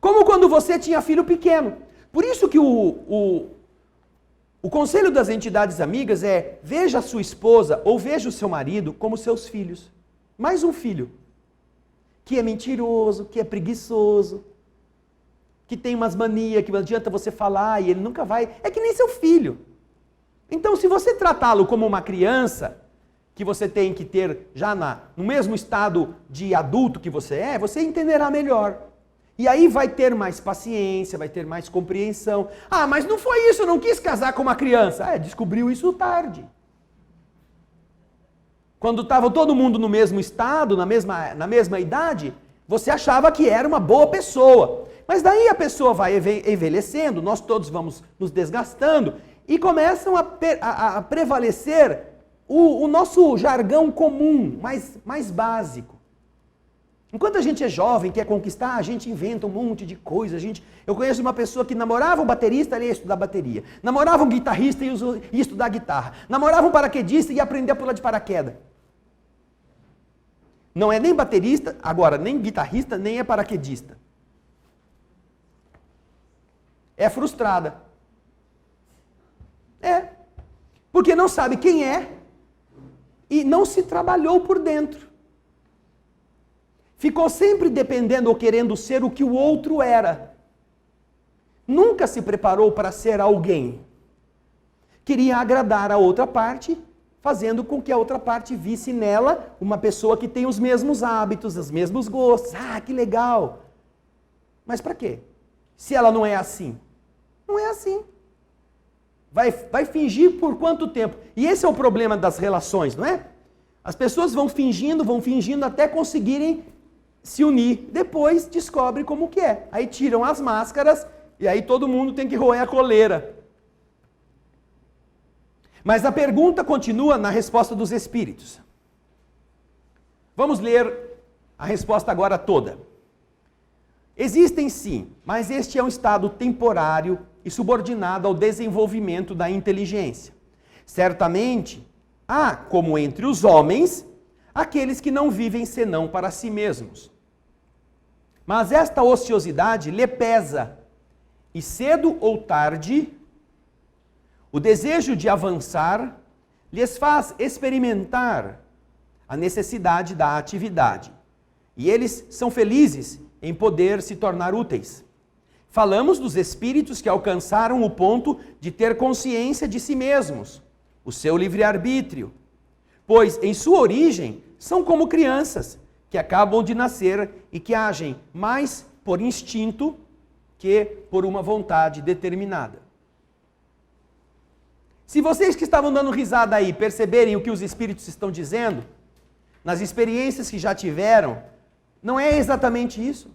Como quando você tinha filho pequeno. Por isso que o conselho das entidades amigas é: veja a sua esposa ou veja o seu marido como seus filhos. Mais um filho, que é mentiroso, que é preguiçoso, que tem umas manias, que não adianta você falar e ele nunca vai. É que nem seu filho. Então, se você tratá-lo como uma criança, que você tem que ter já no mesmo estado de adulto que você entenderá melhor. E aí vai ter mais paciência, vai ter mais compreensão. Ah, mas não foi isso, eu não quis casar com uma criança. Descobriu isso tarde. Quando estava todo mundo no mesmo estado, na mesma idade, você achava que era uma boa pessoa. Mas daí a pessoa vai envelhecendo, nós todos vamos nos desgastando, e começam a prevalecer o nosso jargão comum, mais básico. Enquanto a gente é jovem, quer conquistar, a gente inventa um monte de coisa. Eu conheço uma pessoa que namorava um baterista e ia estudar bateria. Namorava um guitarrista e ia estudar guitarra. Namorava um paraquedista e ia aprender a pular de paraquedas. Não é nem baterista, agora nem guitarrista, nem é paraquedista. É frustrada. Porque não sabe quem é e não se trabalhou por dentro. Ficou sempre dependendo ou querendo ser o que o outro era. Nunca se preparou para ser alguém. Queria agradar a outra parte, fazendo com que a outra parte visse nela uma pessoa que tem os mesmos hábitos, os mesmos gostos. Ah, que legal! Mas para quê? Se ela não é assim. Não é assim. Vai fingir por quanto tempo? E esse é o problema das relações, não é? As pessoas vão fingindo até conseguirem se unir. Depois descobre como que é. Aí tiram as máscaras e aí todo mundo tem que roer a coleira. Mas a pergunta continua na resposta dos espíritos. Vamos ler a resposta agora toda. Existem sim, mas este é um estado temporário e subordinado ao desenvolvimento da inteligência. Certamente, há, como entre os homens, aqueles que não vivem senão para si mesmos. Mas esta ociosidade lhe pesa, e cedo ou tarde, o desejo de avançar lhes faz experimentar a necessidade da atividade. E eles são felizes em poder se tornar úteis. Falamos dos espíritos que alcançaram o ponto de ter consciência de si mesmos, o seu livre-arbítrio, pois em sua origem são como crianças, que acabam de nascer e que agem mais por instinto que por uma vontade determinada. Se vocês que estavam dando risada aí perceberem o que os espíritos estão dizendo, nas experiências que já tiveram, não é exatamente isso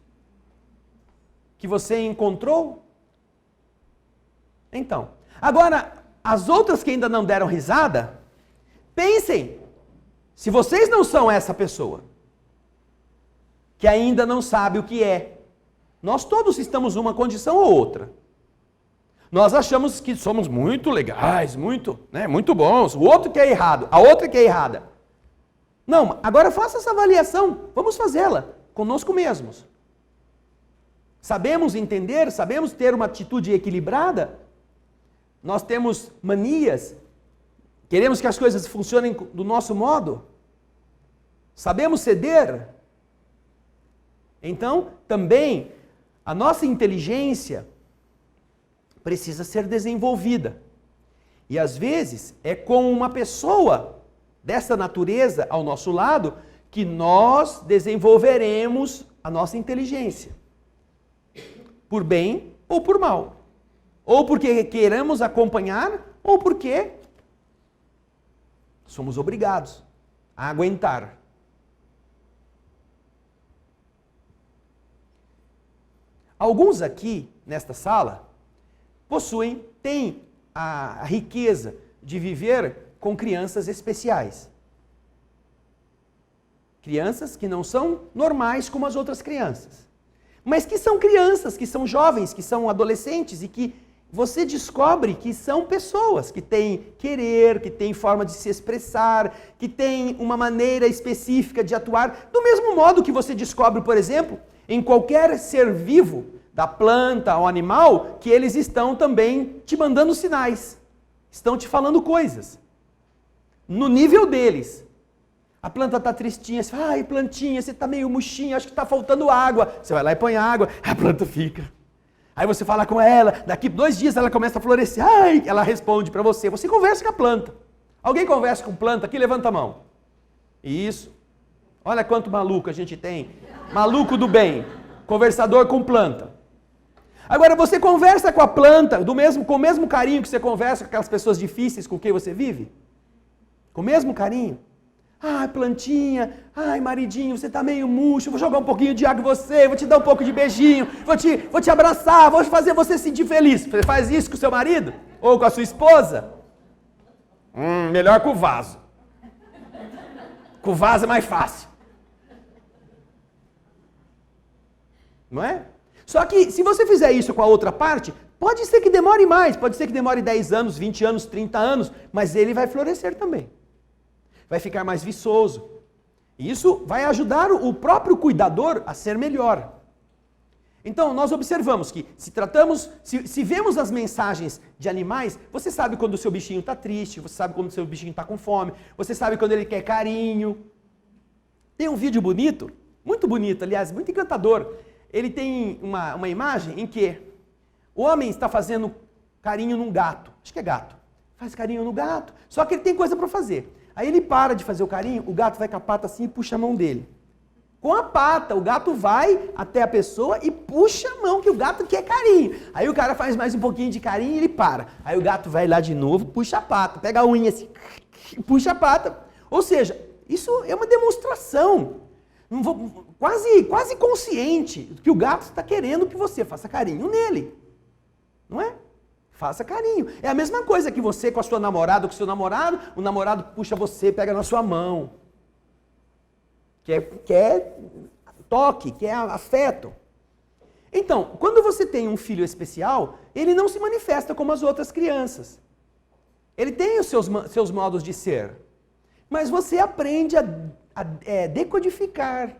que você encontrou? Então, agora, as outras que ainda não deram risada, pensem, se vocês não são essa pessoa, que ainda não sabe o que é, nós todos estamos numa condição ou outra. Nós achamos que somos muito legais, muito bons, o outro que é errado, a outra que é errada. Não, agora faça essa avaliação, vamos fazê-la conosco mesmos. Sabemos entender, sabemos ter uma atitude equilibrada? Nós temos manias, queremos que as coisas funcionem do nosso modo? Sabemos ceder? Então, também, a nossa inteligência precisa ser desenvolvida. E às vezes é com uma pessoa dessa natureza ao nosso lado que nós desenvolveremos a nossa inteligência. Por bem ou por mal. Ou porque queremos acompanhar, ou porque somos obrigados a aguentar. Alguns aqui, nesta sala, têm a riqueza de viver com crianças especiais. Crianças que não são normais como as outras crianças. Mas que são crianças, que são jovens, que são adolescentes e que você descobre que são pessoas que têm querer, que têm forma de se expressar, que têm uma maneira específica de atuar, do mesmo modo que você descobre, por exemplo, em qualquer ser vivo, da planta ao animal, que eles estão também te mandando sinais, estão te falando coisas, no nível deles. A planta está tristinha, você fala, ai plantinha, você está meio murchinha, acho que está faltando água. Você vai lá e põe água, a planta fica. Aí você fala com ela, daqui 2 dias ela começa a florescer, ai, ela responde para você. Você conversa com a planta. Alguém conversa com planta aqui? Levanta a mão. Isso. Olha quanto maluco a gente tem. Maluco do bem. Conversador com planta. Agora você conversa com a planta com o mesmo carinho que você conversa com aquelas pessoas difíceis com quem você vive? Com o mesmo carinho? Ai, plantinha, ai, maridinho, você tá meio murcho, vou jogar um pouquinho de água em você, vou te dar um pouco de beijinho, vou te abraçar, vou fazer você se sentir feliz. Você faz isso com o seu marido? Ou com a sua esposa? Melhor com o vaso. Com o vaso é mais fácil. Não é? Só que se você fizer isso com a outra parte, pode ser que demore mais, pode ser que demore 10 anos, 20 anos, 30 anos, mas ele vai florescer também. Vai ficar mais viçoso. E isso vai ajudar o próprio cuidador a ser melhor. Então, nós observamos que se vemos as mensagens de animais, você sabe quando o seu bichinho está triste, você sabe quando o seu bichinho está com fome, você sabe quando ele quer carinho. Tem um vídeo bonito, muito bonito, aliás, muito encantador. Ele tem uma imagem em que o homem está fazendo carinho num gato. Acho que é gato. Faz carinho no gato, só que ele tem coisa para fazer. Aí ele para de fazer o carinho, o gato vai com a pata assim e puxa a mão dele. Com a pata, o gato vai até a pessoa e puxa a mão, que o gato quer carinho. Aí o cara faz mais um pouquinho de carinho e ele para. Aí o gato vai lá de novo, puxa a pata, pega a unha assim, puxa a pata. Ou seja, isso é uma demonstração, quase consciente, que o gato está querendo que você faça carinho nele. Não é? Faça carinho. É a mesma coisa que você com a sua namorada ou com o seu namorado, o namorado puxa você, pega na sua mão. Quer toque, quer afeto. Então, quando você tem um filho especial, ele não se manifesta como as outras crianças. Ele tem os seus modos de ser. Mas você aprende a decodificar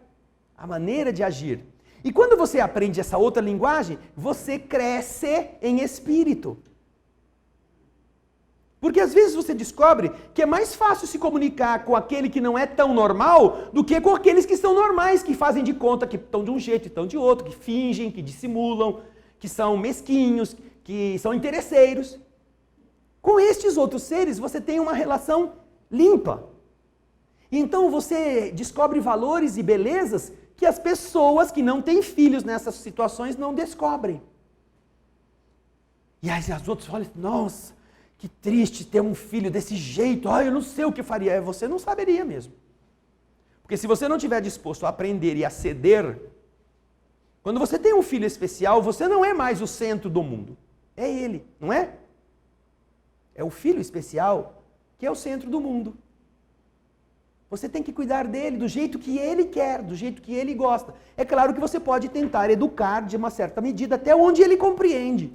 a maneira de agir. E quando você aprende essa outra linguagem, você cresce em espírito. Porque às vezes você descobre que é mais fácil se comunicar com aquele que não é tão normal do que com aqueles que são normais, que fazem de conta que estão de um jeito e estão de outro, que fingem, que dissimulam, que são mesquinhos, que são interesseiros. Com estes outros seres você tem uma relação limpa. Então você descobre valores e belezas que as pessoas que não têm filhos nessas situações não descobrem. E aí as outras olham, nossa, que triste ter um filho desse jeito, eu não sei o que faria. Você não saberia mesmo. Porque se você não estiver disposto a aprender e a ceder, quando você tem um filho especial, você não é mais o centro do mundo. É ele, não é? É o filho especial que é o centro do mundo. Você tem que cuidar dele do jeito que ele quer, do jeito que ele gosta. É claro que você pode tentar educar de uma certa medida até onde ele compreende.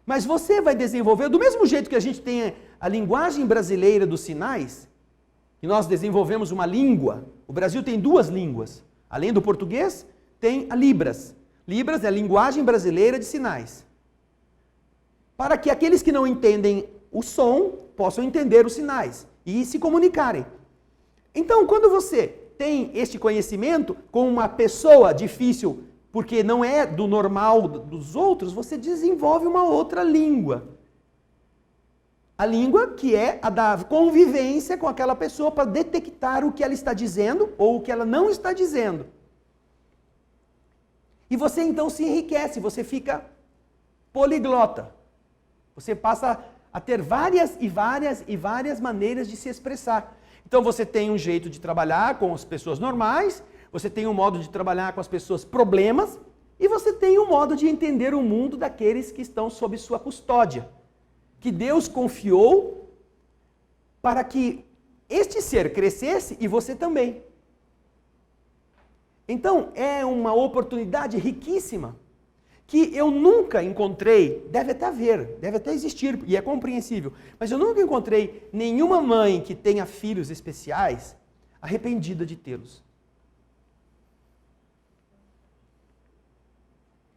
Mas você vai desenvolver, do mesmo jeito que a gente tem a linguagem brasileira dos sinais, e nós desenvolvemos uma língua. O Brasil tem 2 línguas. Além do português, tem a Libras. Libras é a linguagem brasileira de sinais. Para que aqueles que não entendem o som possam entender os sinais e se comunicarem. Então, quando você tem este conhecimento com uma pessoa difícil, porque não é do normal dos outros, você desenvolve uma outra língua. A língua que é a da convivência com aquela pessoa para detectar o que ela está dizendo ou o que ela não está dizendo. E você então se enriquece, você fica poliglota. Você passa a ter várias maneiras de se expressar. Então você tem um jeito de trabalhar com as pessoas normais, você tem um modo de trabalhar com as pessoas problemas, e você tem um modo de entender o mundo daqueles que estão sob sua custódia, que Deus confiou para que este ser crescesse e você também. Então é uma oportunidade riquíssima, que eu nunca encontrei, deve até existir, e é compreensível, mas eu nunca encontrei nenhuma mãe que tenha filhos especiais arrependida de tê-los.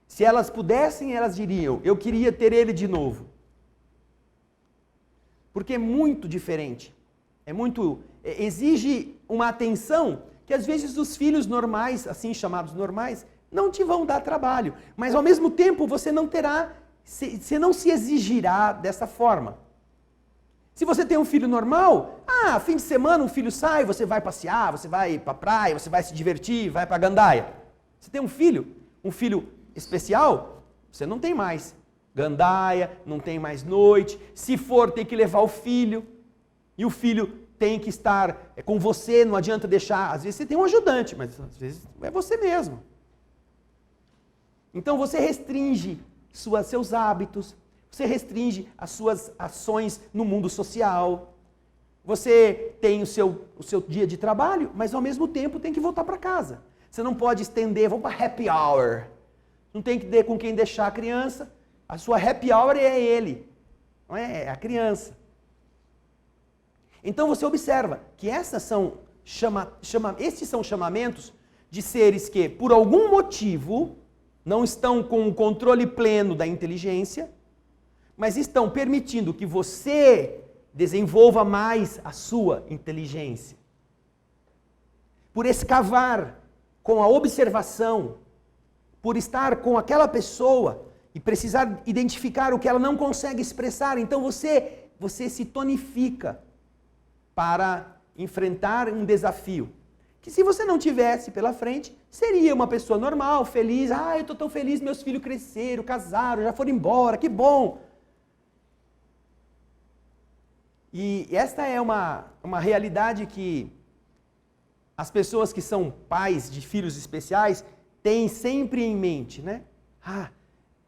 Se elas pudessem, elas diriam, eu queria ter ele de novo. Porque é muito diferente, exige uma atenção que às vezes os filhos normais, assim chamados normais, não te vão dar trabalho, mas ao mesmo tempo você não se exigirá dessa forma. Se você tem um filho normal, fim de semana um filho sai, você vai passear, você vai para a praia, você vai se divertir, vai para a gandaia. Você tem um filho especial, você não tem mais gandaia, não tem mais noite, se for tem que levar o filho, e o filho tem que estar com você, não adianta deixar, às vezes você tem um ajudante, mas às vezes é você mesmo. Então você restringe seus hábitos, você restringe as suas ações no mundo social, você tem o seu dia de trabalho, mas ao mesmo tempo tem que voltar para casa. Você não pode estender, vamos para happy hour, não tem que ter com quem deixar a criança, a sua happy hour é ele, não é a criança. Então você observa que esses são chamamentos de seres que, por algum motivo, não estão com o controle pleno da inteligência, mas estão permitindo que você desenvolva mais a sua inteligência. Por escavar com a observação, por estar com aquela pessoa e precisar identificar o que ela não consegue expressar, então você se tonifica para enfrentar um desafio. Que se você não tivesse pela frente, seria uma pessoa normal, feliz. Eu estou tão feliz, meus filhos cresceram, casaram, já foram embora, que bom. E esta é uma realidade que as pessoas que são pais de filhos especiais têm sempre em mente, né?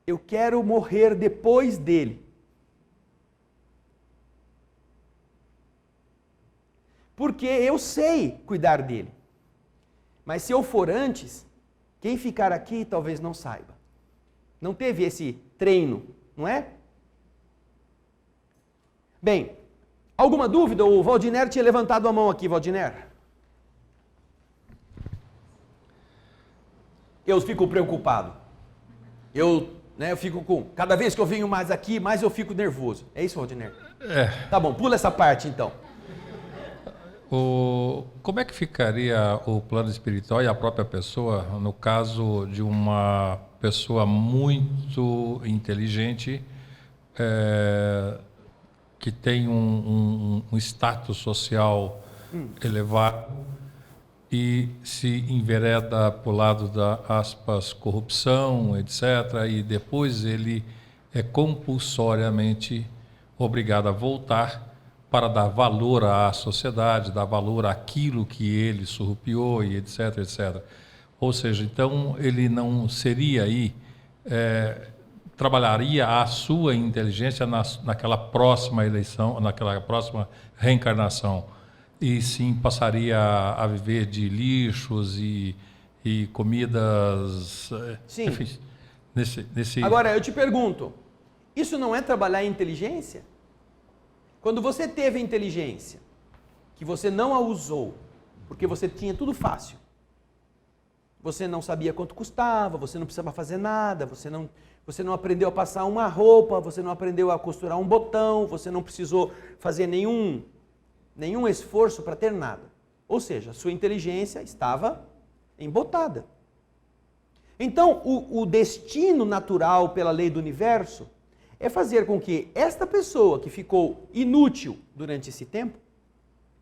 Eu quero morrer depois dele. Porque eu sei cuidar dele. Mas se eu for antes, quem ficar aqui talvez não saiba. Não teve esse treino, não é? Bem, alguma dúvida? O Valdiner tinha levantado a mão aqui, Valdiner. Eu fico preocupado. Eu fico com... Cada vez que eu venho mais aqui, mais eu fico nervoso. É isso, Valdiner? Tá bom, pula essa parte então. Como é que ficaria o plano espiritual e a própria pessoa no caso de uma pessoa muito inteligente, que tem um status social elevado e se envereda para o lado da, aspas, corrupção, etc., e depois ele é compulsoriamente obrigado a voltar para dar valor à sociedade, dar valor àquilo que ele surrupiou, e etc., etc. Ou seja, então ele não seria aí, trabalharia a sua inteligência naquela próxima eleição, naquela próxima reencarnação, e sim passaria a viver de lixos e comidas... Sim. Enfim, nesse... Agora, eu te pergunto, isso não é trabalhar a inteligência? Quando você teve a inteligência, que você não a usou, porque você tinha tudo fácil, você não sabia quanto custava, você não precisava fazer nada, você não aprendeu a passar uma roupa, você não aprendeu a costurar um botão, você não precisou fazer nenhum esforço para ter nada. Ou seja, a sua inteligência estava embotada. Então, o destino natural pela lei do universo é fazer com que esta pessoa que ficou inútil durante esse tempo,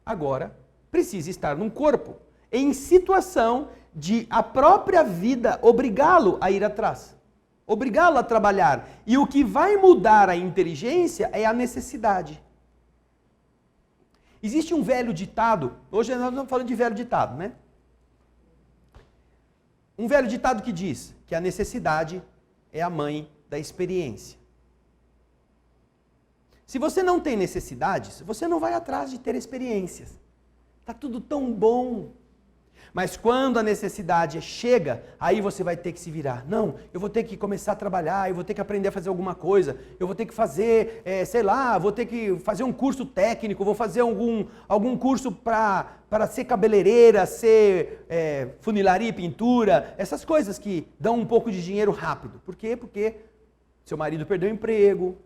agora precise estar num corpo, em situação de a própria vida obrigá-lo a ir atrás, obrigá-lo a trabalhar. E o que vai mudar a inteligência é a necessidade. Existe um velho ditado, hoje nós estamos falando de velho ditado, né? Um velho ditado que diz que a necessidade é a mãe da experiência. Se você não tem necessidades, você não vai atrás de ter experiências. Está tudo tão bom. Mas quando a necessidade chega, aí você vai ter que se virar. Não, eu vou ter que começar a trabalhar, eu vou ter que aprender a fazer alguma coisa, eu vou ter que fazer, vou ter que fazer um curso técnico, vou fazer algum curso para ser cabeleireira, ser funilaria e pintura, essas coisas que dão um pouco de dinheiro rápido. Por quê? Porque seu marido perdeu o emprego,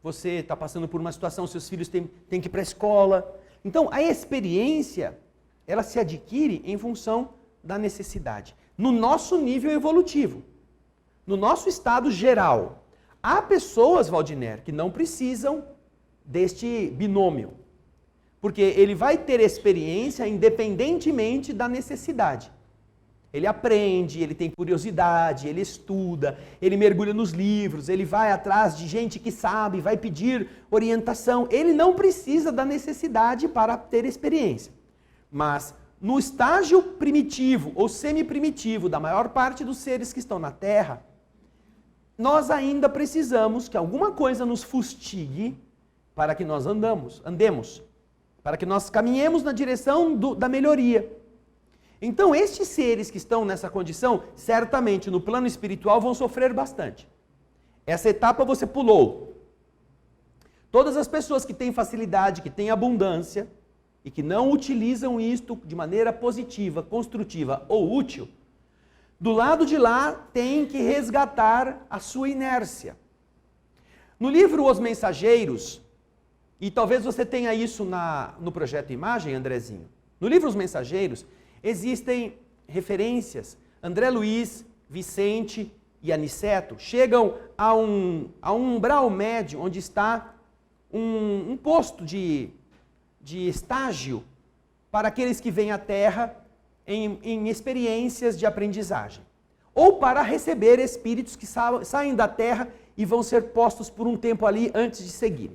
você está passando por uma situação, seus filhos têm que ir para a escola. Então, a experiência, ela se adquire em função da necessidade. No nosso nível evolutivo, no nosso estado geral, há pessoas, Valdiner, que não precisam deste binômio. Porque ele vai ter experiência independentemente da necessidade. Ele aprende, ele tem curiosidade, ele estuda, ele mergulha nos livros, ele vai atrás de gente que sabe, vai pedir orientação. Ele não precisa da necessidade para ter experiência. Mas no estágio primitivo ou semi-primitivo da maior parte dos seres que estão na Terra, nós ainda precisamos que alguma coisa nos fustigue para que nós andemos, para que nós caminhemos na direção da melhoria. Então, estes seres que estão nessa condição, certamente no plano espiritual vão sofrer bastante. Essa etapa você pulou. Todas as pessoas que têm facilidade, que têm abundância e que não utilizam isto de maneira positiva, construtiva ou útil, do lado de lá tem que resgatar a sua inércia. No livro Os Mensageiros, e talvez você tenha isso no Projeto Imagem, Andrezinho, no livro Os Mensageiros, existem referências. André Luiz, Vicente e Aniceto chegam a um umbral médio onde está um posto de estágio para aqueles que vêm à Terra em experiências de aprendizagem. Ou para receber espíritos que saem da Terra e vão ser postos por um tempo ali antes de seguir.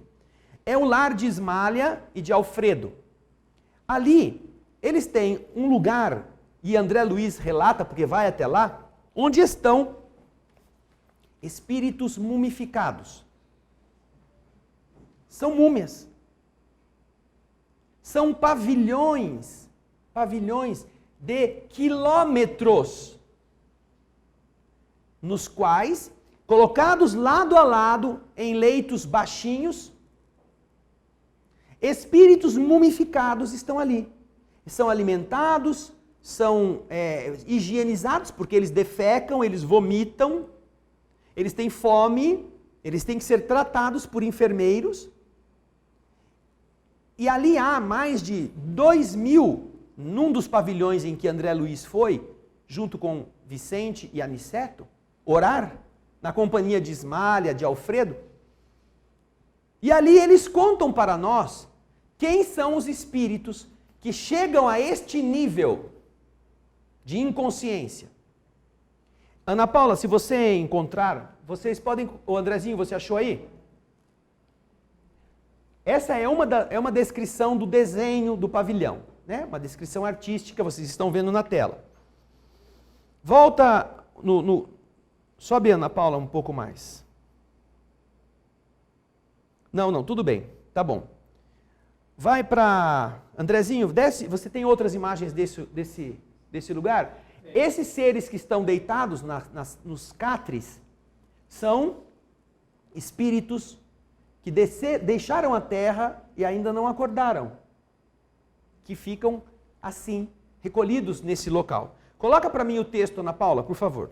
É o lar de Ismália e de Alfredo. Ali, eles têm um lugar, e André Luiz relata, porque vai até lá, onde estão espíritos mumificados. São múmias. São pavilhões de quilômetros, nos quais, colocados lado a lado, em leitos baixinhos, espíritos mumificados estão ali. São alimentados, são higienizados, porque eles defecam, eles vomitam, eles têm fome, eles têm que ser tratados por enfermeiros. E ali há mais de 2.000, num dos pavilhões em que André Luiz foi, junto com Vicente e Aniceto, orar, na companhia de Ismália, de Alfredo. E ali eles contam para nós quem são os espíritos que chegam a este nível de inconsciência. Ana Paula, se você encontrar, vocês podem... Ô Andrezinho, você achou aí? Essa é uma descrição do desenho do pavilhão, né? Uma descrição artística, vocês estão vendo na tela. Volta sobe, Ana Paula, um pouco mais. Não, tudo bem, tá bom. Vai para... Andrezinho, desce, você tem outras imagens desse lugar? Esses seres que estão deitados nos catres são espíritos que deixaram a Terra e ainda não acordaram, que ficam assim, recolhidos nesse local. Coloca para mim o texto, Ana Paula, por favor.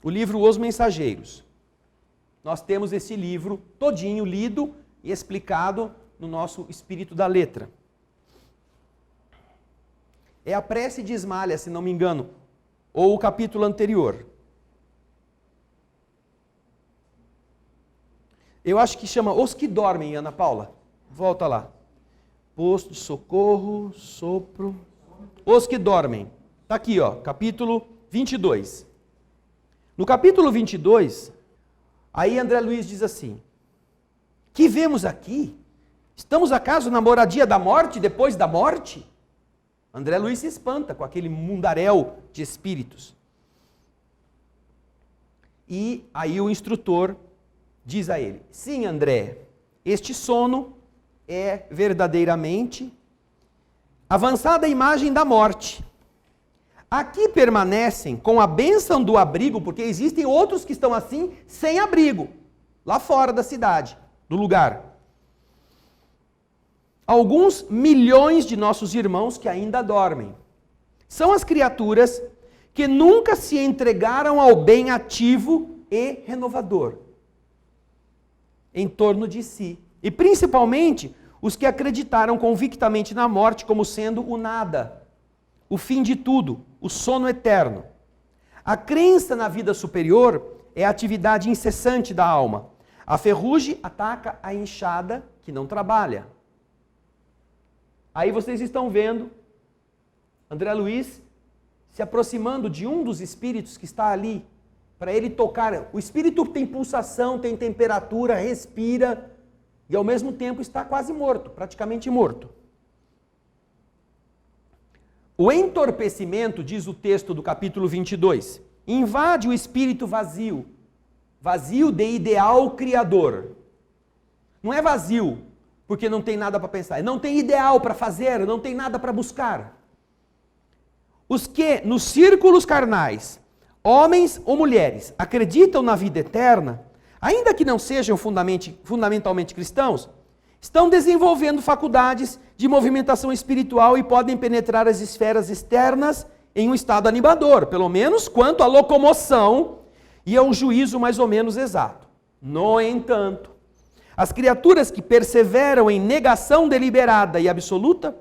O livro Os Mensageiros. Nós temos esse livro todinho lido e explicado no nosso Espírito da Letra. É a prece de Ismalha, se não me engano, ou o capítulo anterior. Eu acho que chama Os que Dormem, Ana Paula. Volta lá. Posto, socorro, sopro. Os que dormem. Está aqui, ó, capítulo 22. No capítulo 22, aí André Luiz diz assim: que vemos aqui? Estamos acaso na moradia da morte depois da morte? André Luiz se espanta com aquele mundaréu de espíritos. E aí o instrutor diz a ele: sim, André, este sono é verdadeiramente avançada imagem da morte. Aqui permanecem com a bênção do abrigo, porque existem outros que estão assim, sem abrigo, lá fora da cidade, do lugar. Alguns milhões de nossos irmãos que ainda dormem. São as criaturas que nunca se entregaram ao bem ativo e renovador em torno de si. E principalmente os que acreditaram convictamente na morte como sendo o nada, o fim de tudo, o sono eterno. A crença na vida superior é a atividade incessante da alma. A ferrugem ataca a enxada que não trabalha. Aí vocês estão vendo André Luiz se aproximando de um dos espíritos que está ali, para ele tocar. O espírito tem pulsação, tem temperatura, respira, e ao mesmo tempo está quase morto, praticamente morto. O entorpecimento, diz o texto do capítulo 22, invade o espírito vazio, vazio de ideal criador. Não é vazio porque não tem nada para pensar, não tem ideal para fazer, não tem nada para buscar. Os que, nos círculos carnais, homens ou mulheres, acreditam na vida eterna, ainda que não sejam fundamentalmente cristãos, estão desenvolvendo faculdades de movimentação espiritual e podem penetrar as esferas externas em um estado animador, pelo menos quanto à locomoção e a um juízo mais ou menos exato. No entanto, as criaturas que perseveram em negação deliberada e absoluta,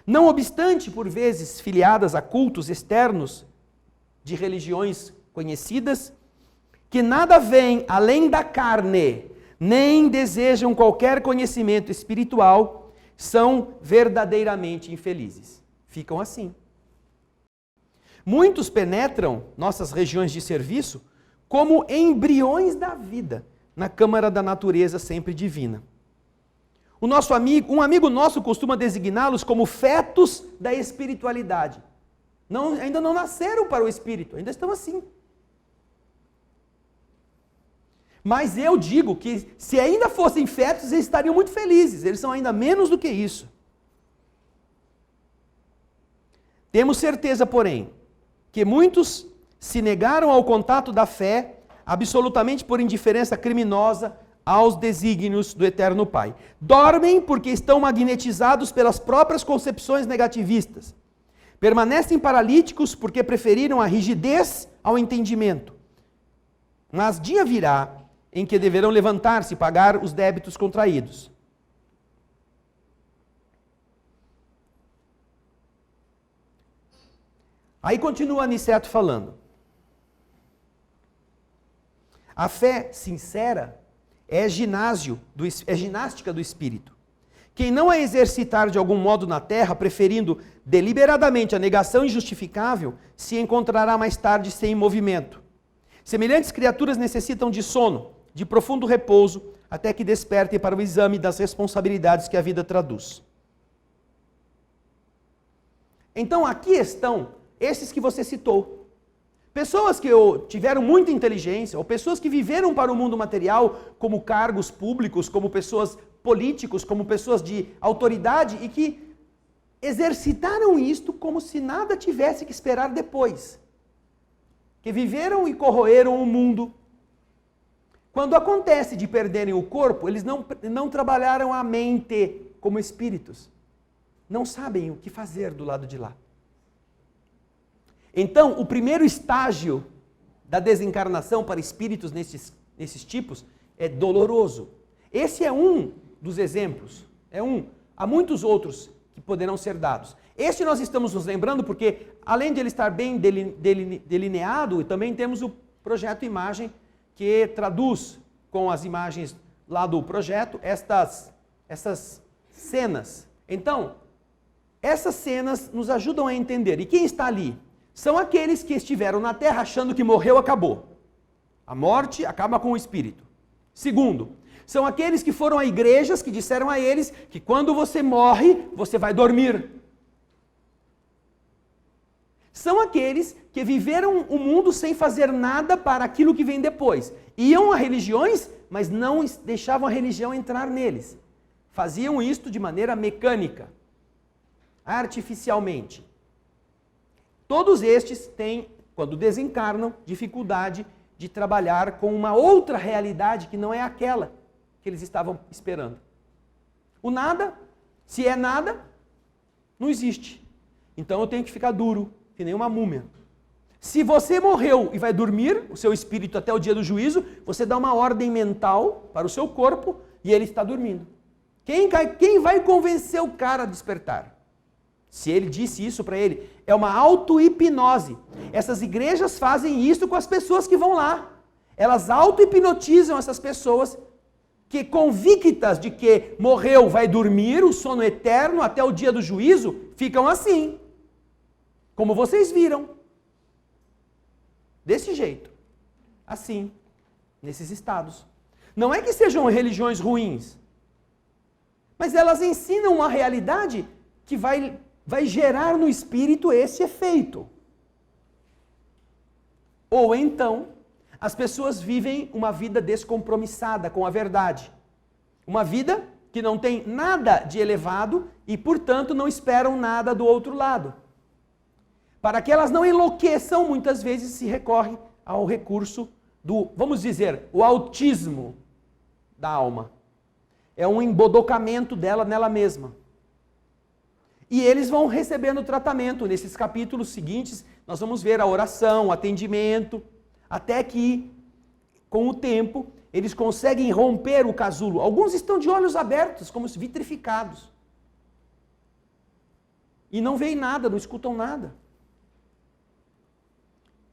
não obstante por vezes filiadas a cultos externos de religiões conhecidas, que nada veem além da carne, nem desejam qualquer conhecimento espiritual, são verdadeiramente infelizes. Ficam assim. Muitos penetram nossas regiões de serviço como embriões da vida, na câmara da natureza sempre divina. Um amigo nosso costuma designá-los como fetos da espiritualidade. Ainda não nasceram para o espírito, ainda estão assim. Mas eu digo que se ainda fossem fetos, eles estariam muito felizes. Eles são ainda menos do que isso. Temos certeza, porém, que muitos se negaram ao contato da fé absolutamente por indiferença criminosa aos desígnios do Eterno Pai. Dormem porque estão magnetizados pelas próprias concepções negativistas. Permanecem paralíticos porque preferiram a rigidez ao entendimento. Mas dia virá em que deverão levantar-se e pagar os débitos contraídos. Aí continua Aniceto falando. A fé sincera é ginástica do espírito. Quem não a exercitar de algum modo na terra, preferindo deliberadamente a negação injustificável, se encontrará mais tarde sem movimento. Semelhantes criaturas necessitam de sono, de profundo repouso, até que despertem para o exame das responsabilidades que a vida traduz. Então aqui estão esses que você citou. Pessoas que tiveram muita inteligência, ou pessoas que viveram para o mundo material como cargos públicos, como pessoas políticos, como pessoas de autoridade e que exercitaram isto como se nada tivesse que esperar depois. Que viveram e corroeram o mundo. Quando acontece de perderem o corpo, eles não trabalharam a mente como espíritos. Não sabem o que fazer do lado de lá. Então, o primeiro estágio da desencarnação para espíritos nesses tipos é doloroso. Esse é um dos exemplos. Há muitos outros que poderão ser dados. Este nós estamos nos lembrando porque, além de ele estar bem delineado, também temos o projeto Imagem, que traduz com as imagens lá do projeto essas cenas. Então, essas cenas nos ajudam a entender. E quem está ali? São aqueles que estiveram na Terra achando que morreu, acabou. A morte acaba com o espírito. Segundo, são aqueles que foram a igrejas que disseram a eles que quando você morre, você vai dormir. São aqueles que viveram o mundo sem fazer nada para aquilo que vem depois. Iam a religiões, mas não deixavam a religião entrar neles. Faziam isto de maneira mecânica, artificialmente. Todos estes têm, quando desencarnam, dificuldade de trabalhar com uma outra realidade que não é aquela que eles estavam esperando. O nada, se é nada, não existe. Então eu tenho que ficar duro, que nem uma múmia. Se você morreu e vai dormir, o seu espírito até o dia do juízo, você dá uma ordem mental para o seu corpo e ele está dormindo. Quem vai convencer o cara a despertar? Se ele disse isso para ele, é uma auto-hipnose. Essas igrejas fazem isso com as pessoas que vão lá. Elas auto-hipnotizam essas pessoas que, convictas de que morreu, vai dormir, o sono eterno até o dia do juízo, ficam assim. Como vocês viram. Desse jeito. Assim. Nesses estados. Não é que sejam religiões ruins. Mas elas ensinam uma realidade que vai gerar no espírito esse efeito. Ou então, as pessoas vivem uma vida descompromissada com a verdade. Uma vida que não tem nada de elevado e, portanto, não esperam nada do outro lado. Para que elas não enlouqueçam, muitas vezes se recorre ao recurso do, vamos dizer, o autismo da alma. É um embodocamento dela nela mesma. E eles vão recebendo tratamento. Nesses capítulos seguintes, nós vamos ver a oração, o atendimento, até que, com o tempo, eles conseguem romper o casulo. Alguns estão de olhos abertos, como se vitrificados. E não veem nada, não escutam nada.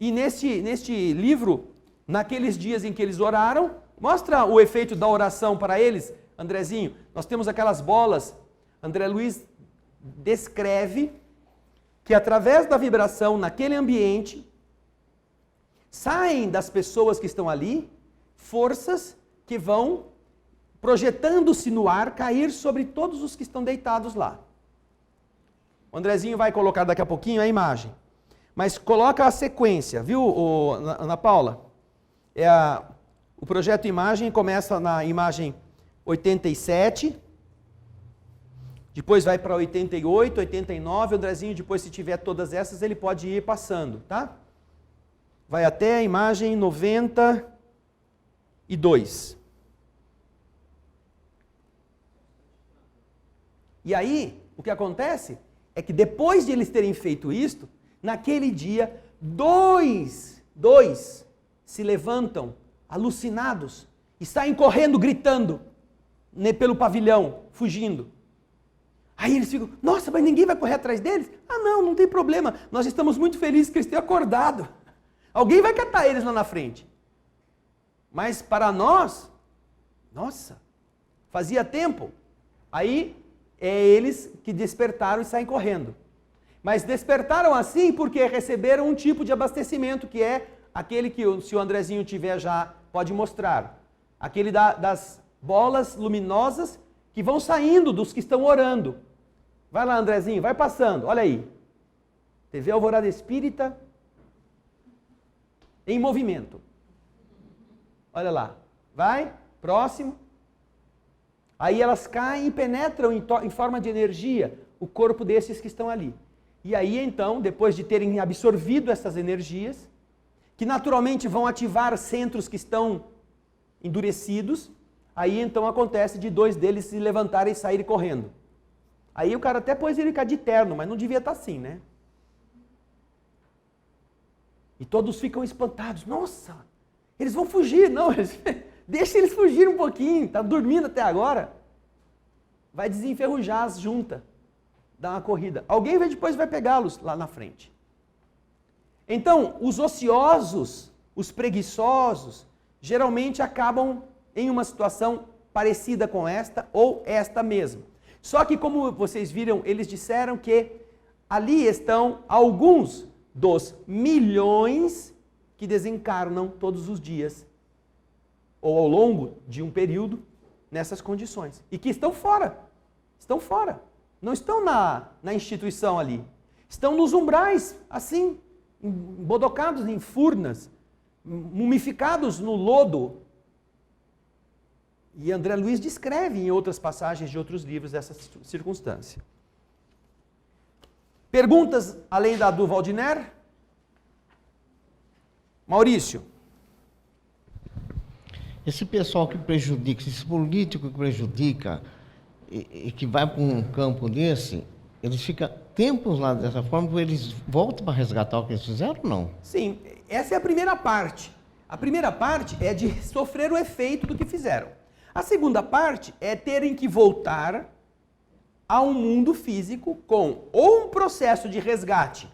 E neste livro, naqueles dias em que eles oraram, mostra o efeito da oração para eles, Andrezinho. Nós temos aquelas bolas, André Luiz descreve que através da vibração naquele ambiente, saem das pessoas que estão ali forças que vão, projetando-se no ar, cair sobre todos os que estão deitados lá. O Andrezinho vai colocar daqui a pouquinho a imagem. Mas coloca a sequência, viu, Ana Paula? O projeto Imagem começa na imagem 87, depois vai para 88, 89, o Andrezinho depois, se tiver todas essas, ele pode ir passando, tá? Vai até a imagem 92. E aí, o que acontece é que depois de eles terem feito isto, naquele dia, dois se levantam alucinados e saem correndo, gritando pelo pavilhão, fugindo. Aí eles ficam, nossa, mas ninguém vai correr atrás deles? Ah, não tem problema, nós estamos muito felizes que eles tenham acordado. Alguém vai catar eles lá na frente. Mas para nós, Nossa, fazia tempo. Aí é eles que despertaram e saem correndo. Mas despertaram assim porque receberam um tipo de abastecimento que é aquele que, se o Andrezinho tiver já, pode mostrar. Aquele das bolas luminosas que vão saindo dos que estão orando. Vai lá, Andrezinho, vai passando, olha aí. TV Alvorada Espírita em movimento. Olha lá, vai, próximo. Aí elas caem e penetram em forma de energia o corpo desses que estão ali. E aí então, depois de terem absorvido essas energias, que naturalmente vão ativar centros que estão endurecidos, aí então acontece de 2 deles se levantarem e saírem correndo. Aí o cara até pôs ele ficar de terno, mas não devia estar assim, né? E todos ficam espantados. Nossa, eles vão fugir. Não, deixa eles fugirem um pouquinho, tá dormindo até agora. Vai desenferrujar as juntas, dar uma corrida. Alguém depois vai pegá-los lá na frente. Então, os ociosos, os preguiçosos, geralmente acabam em uma situação parecida com esta ou esta mesma. Só que, como vocês viram, eles disseram que ali estão alguns dos milhões que desencarnam todos os dias, ou ao longo de um período, nessas condições. E que estão fora. Estão fora. Não estão na instituição ali. Estão nos umbrais, assim, embodocados em furnas, mumificados no lodo. E André Luiz descreve em outras passagens de outros livros essa circunstância. Perguntas além da do Valdiner? Maurício. Esse pessoal que prejudica, esse político que prejudica e que vai para um campo desse, eles ficam tempos lá dessa forma, eles voltam para resgatar o que eles fizeram ou não? Sim, essa é a primeira parte. A primeira parte é de sofrer o efeito do que fizeram. A segunda parte é terem que voltar a um mundo físico com ou um processo de resgate,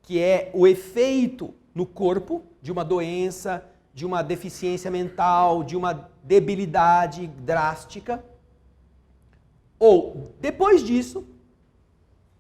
que é o efeito no corpo de uma doença, de uma deficiência mental, de uma debilidade drástica, ou depois disso,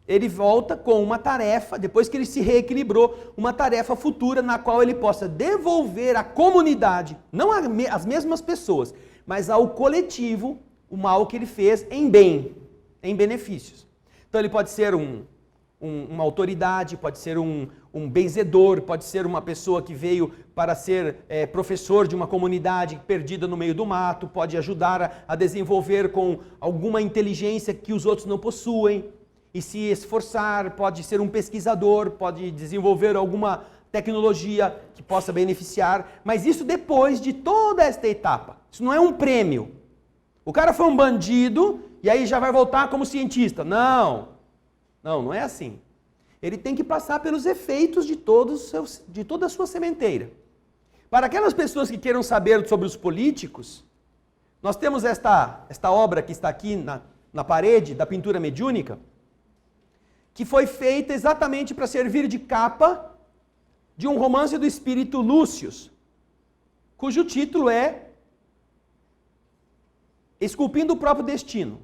ele volta com uma tarefa, depois que ele se reequilibrou, uma tarefa futura na qual ele possa devolver à comunidade, não às mesmas pessoas, mas ao coletivo, o mal que ele fez em bem, em benefícios. Então ele pode ser uma autoridade, pode ser um benzedor, pode ser uma pessoa que veio para ser professor de uma comunidade perdida no meio do mato, pode ajudar a desenvolver com alguma inteligência que os outros não possuem, e se esforçar, pode ser um pesquisador, pode desenvolver alguma tecnologia que possa beneficiar, mas isso depois de toda esta etapa. Isso não é um prêmio. O cara foi um bandido e aí já vai voltar como cientista. Não, não é assim. Ele tem que passar pelos efeitos de toda a sua sementeira. Para aquelas pessoas que queiram saber sobre os políticos, nós temos esta obra que está aqui na parede da pintura mediúnica, que foi feita exatamente para servir de capa de um romance do espírito Lúcius, cujo título é Esculpindo o Próprio Destino.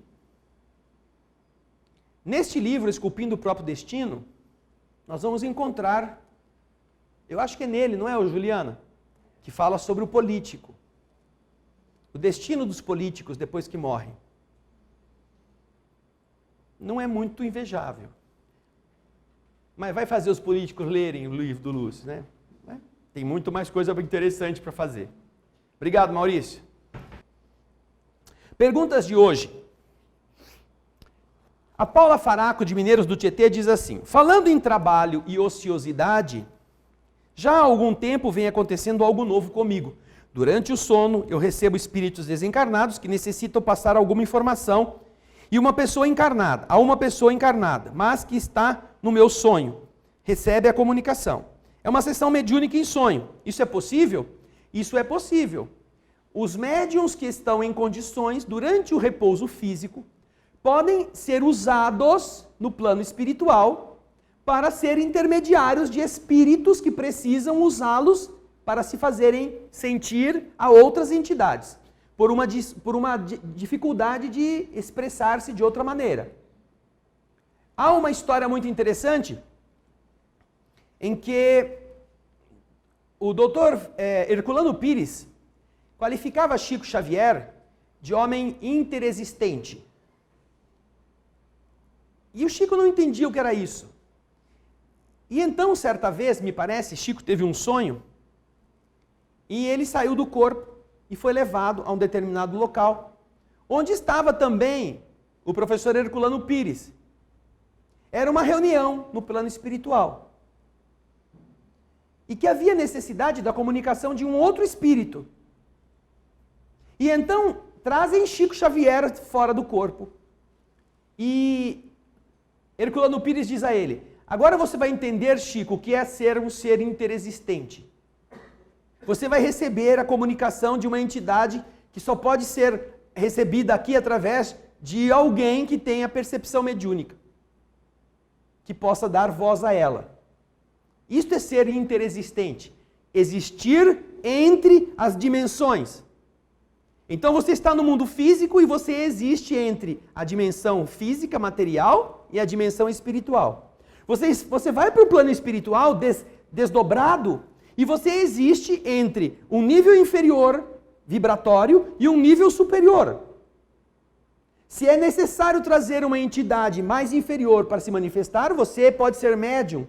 Neste livro, Esculpindo o Próprio Destino, nós vamos encontrar, eu acho que é nele, não é, Juliana? Que fala sobre o político. O destino dos políticos depois que morrem. Não é muito invejável. Mas vai fazer os políticos lerem o livro do Lúcio, né? Tem muito mais coisa interessante para fazer. Obrigado, Maurício. Perguntas de hoje. A Paula Faraco, de Mineiros do Tietê, diz assim: falando em trabalho e ociosidade, já há algum tempo vem acontecendo algo novo comigo. Durante o sono, eu recebo espíritos desencarnados que necessitam passar alguma informação a uma pessoa encarnada, mas que está no meu sonho, recebe a comunicação. É uma sessão mediúnica em sonho. Isso é possível? Isso é possível. Os médiuns que estão em condições, durante o repouso físico, podem ser usados no plano espiritual para ser intermediários de espíritos que precisam usá-los para se fazerem sentir a outras entidades. por uma dificuldade de expressar-se de outra maneira. Há uma história muito interessante em que o doutor Herculano Pires qualificava Chico Xavier de homem interexistente. E o Chico não entendia o que era isso. E então, certa vez, me parece, Chico teve um sonho e ele saiu do corpo e foi levado a um determinado local, onde estava também o professor Herculano Pires. Era uma reunião no plano espiritual. E que havia necessidade da comunicação de um outro espírito. E então trazem Chico Xavier fora do corpo. E Herculano Pires diz a ele: agora você vai entender, Chico, o que é ser um ser interexistente. Você vai receber a comunicação de uma entidade que só pode ser recebida aqui através de alguém que tenha percepção mediúnica, que possa dar voz a ela. Isto é ser interexistente. Existir entre as dimensões. Então você está no mundo físico e você existe entre a dimensão física, material, e a dimensão espiritual. Você vai para o plano espiritual desdobrado e você existe entre um nível inferior, vibratório, e um nível superior. Se é necessário trazer uma entidade mais inferior para se manifestar, você pode ser médium.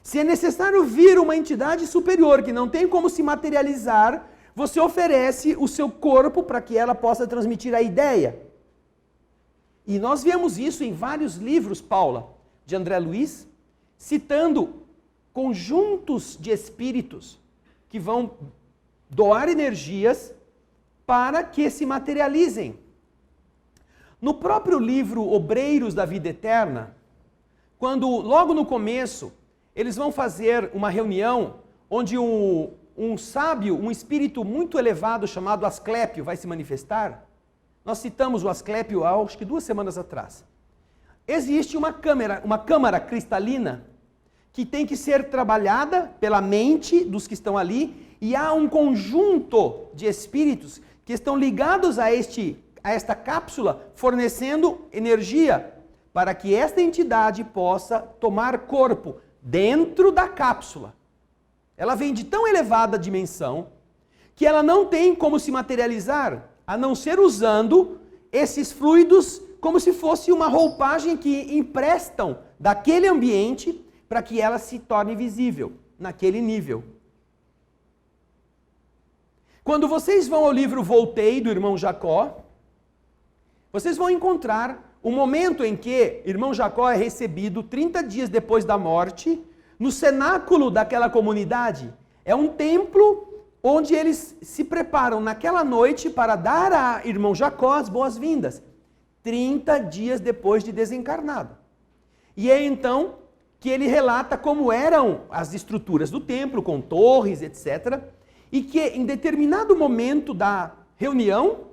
Se é necessário vir uma entidade superior que não tem como se materializar, você oferece o seu corpo para que ela possa transmitir a ideia. E nós vemos isso em vários livros, Paula, de André Luiz, citando conjuntos de espíritos que vão doar energias para que se materializem. No próprio livro Obreiros da Vida Eterna, quando logo no começo eles vão fazer uma reunião onde um sábio, um espírito muito elevado chamado Asclépio vai se manifestar. Nós citamos o Asclépio acho que 2 semanas atrás. Existe uma câmara cristalina que tem que ser trabalhada pela mente dos que estão ali, e há um conjunto de espíritos que estão ligados a esta cápsula, fornecendo energia para que esta entidade possa tomar corpo dentro da cápsula. Ela vem de tão elevada dimensão que ela não tem como se materializar, a não ser usando esses fluidos como se fosse uma roupagem que emprestam daquele ambiente para que ela se torne visível naquele nível. Quando vocês vão ao livro Voltei, do irmão Jacó, vocês vão encontrar o momento em que irmão Jacó é recebido 30 dias depois da morte, no cenáculo daquela comunidade. É um templo onde eles se preparam naquela noite para dar a irmão Jacó as boas-vindas, 30 dias depois de desencarnado. E é então que ele relata como eram as estruturas do templo, com torres, etc., e que em determinado momento da reunião,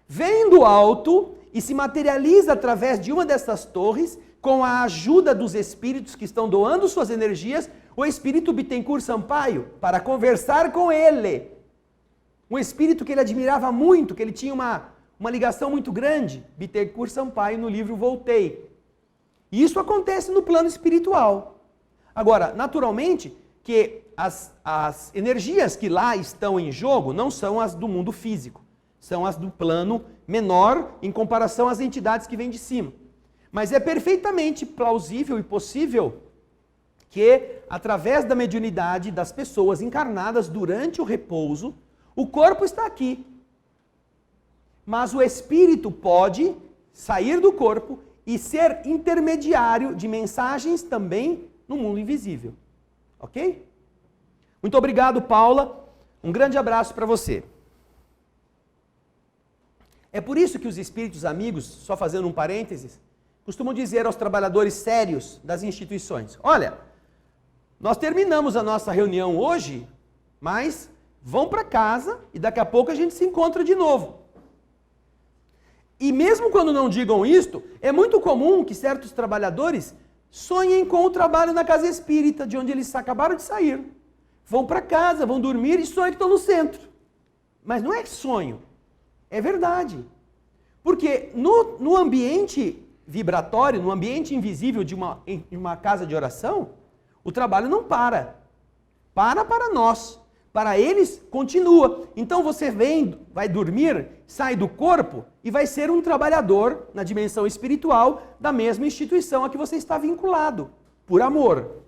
vem do alto e se materializa através de uma dessas torres, com a ajuda dos espíritos que estão doando suas energias, o espírito Bittencourt Sampaio, para conversar com ele. Um espírito que ele admirava muito, que ele tinha uma ligação muito grande, Bittencourt Sampaio, no livro Voltei. E isso acontece no plano espiritual. Agora, naturalmente, que as energias que lá estão em jogo não são as do mundo físico, são as do plano menor em comparação às entidades que vêm de cima. Mas é perfeitamente plausível e possível que, através da mediunidade das pessoas encarnadas durante o repouso, o corpo está aqui. Mas o espírito pode sair do corpo e ser intermediário de mensagens também no mundo invisível. Ok? Muito obrigado, Paula. Um grande abraço para você. É por isso que os espíritos amigos, só fazendo um parênteses, costumam dizer aos trabalhadores sérios das instituições: olha, nós terminamos a nossa reunião hoje, mas vão para casa e daqui a pouco a gente se encontra de novo. E mesmo quando não digam isto, é muito comum que certos trabalhadores sonhem com o trabalho na casa espírita, de onde eles acabaram de sair. Vão para casa, vão dormir e sonham que estão no centro. Mas não é sonho, é verdade. Porque no ambiente vibratório, no ambiente invisível de uma casa de oração, o trabalho não para. Para nós. Para eles, continua. Então você vai dormir, sai do corpo e vai ser um trabalhador na dimensão espiritual da mesma instituição a que você está vinculado, por amor.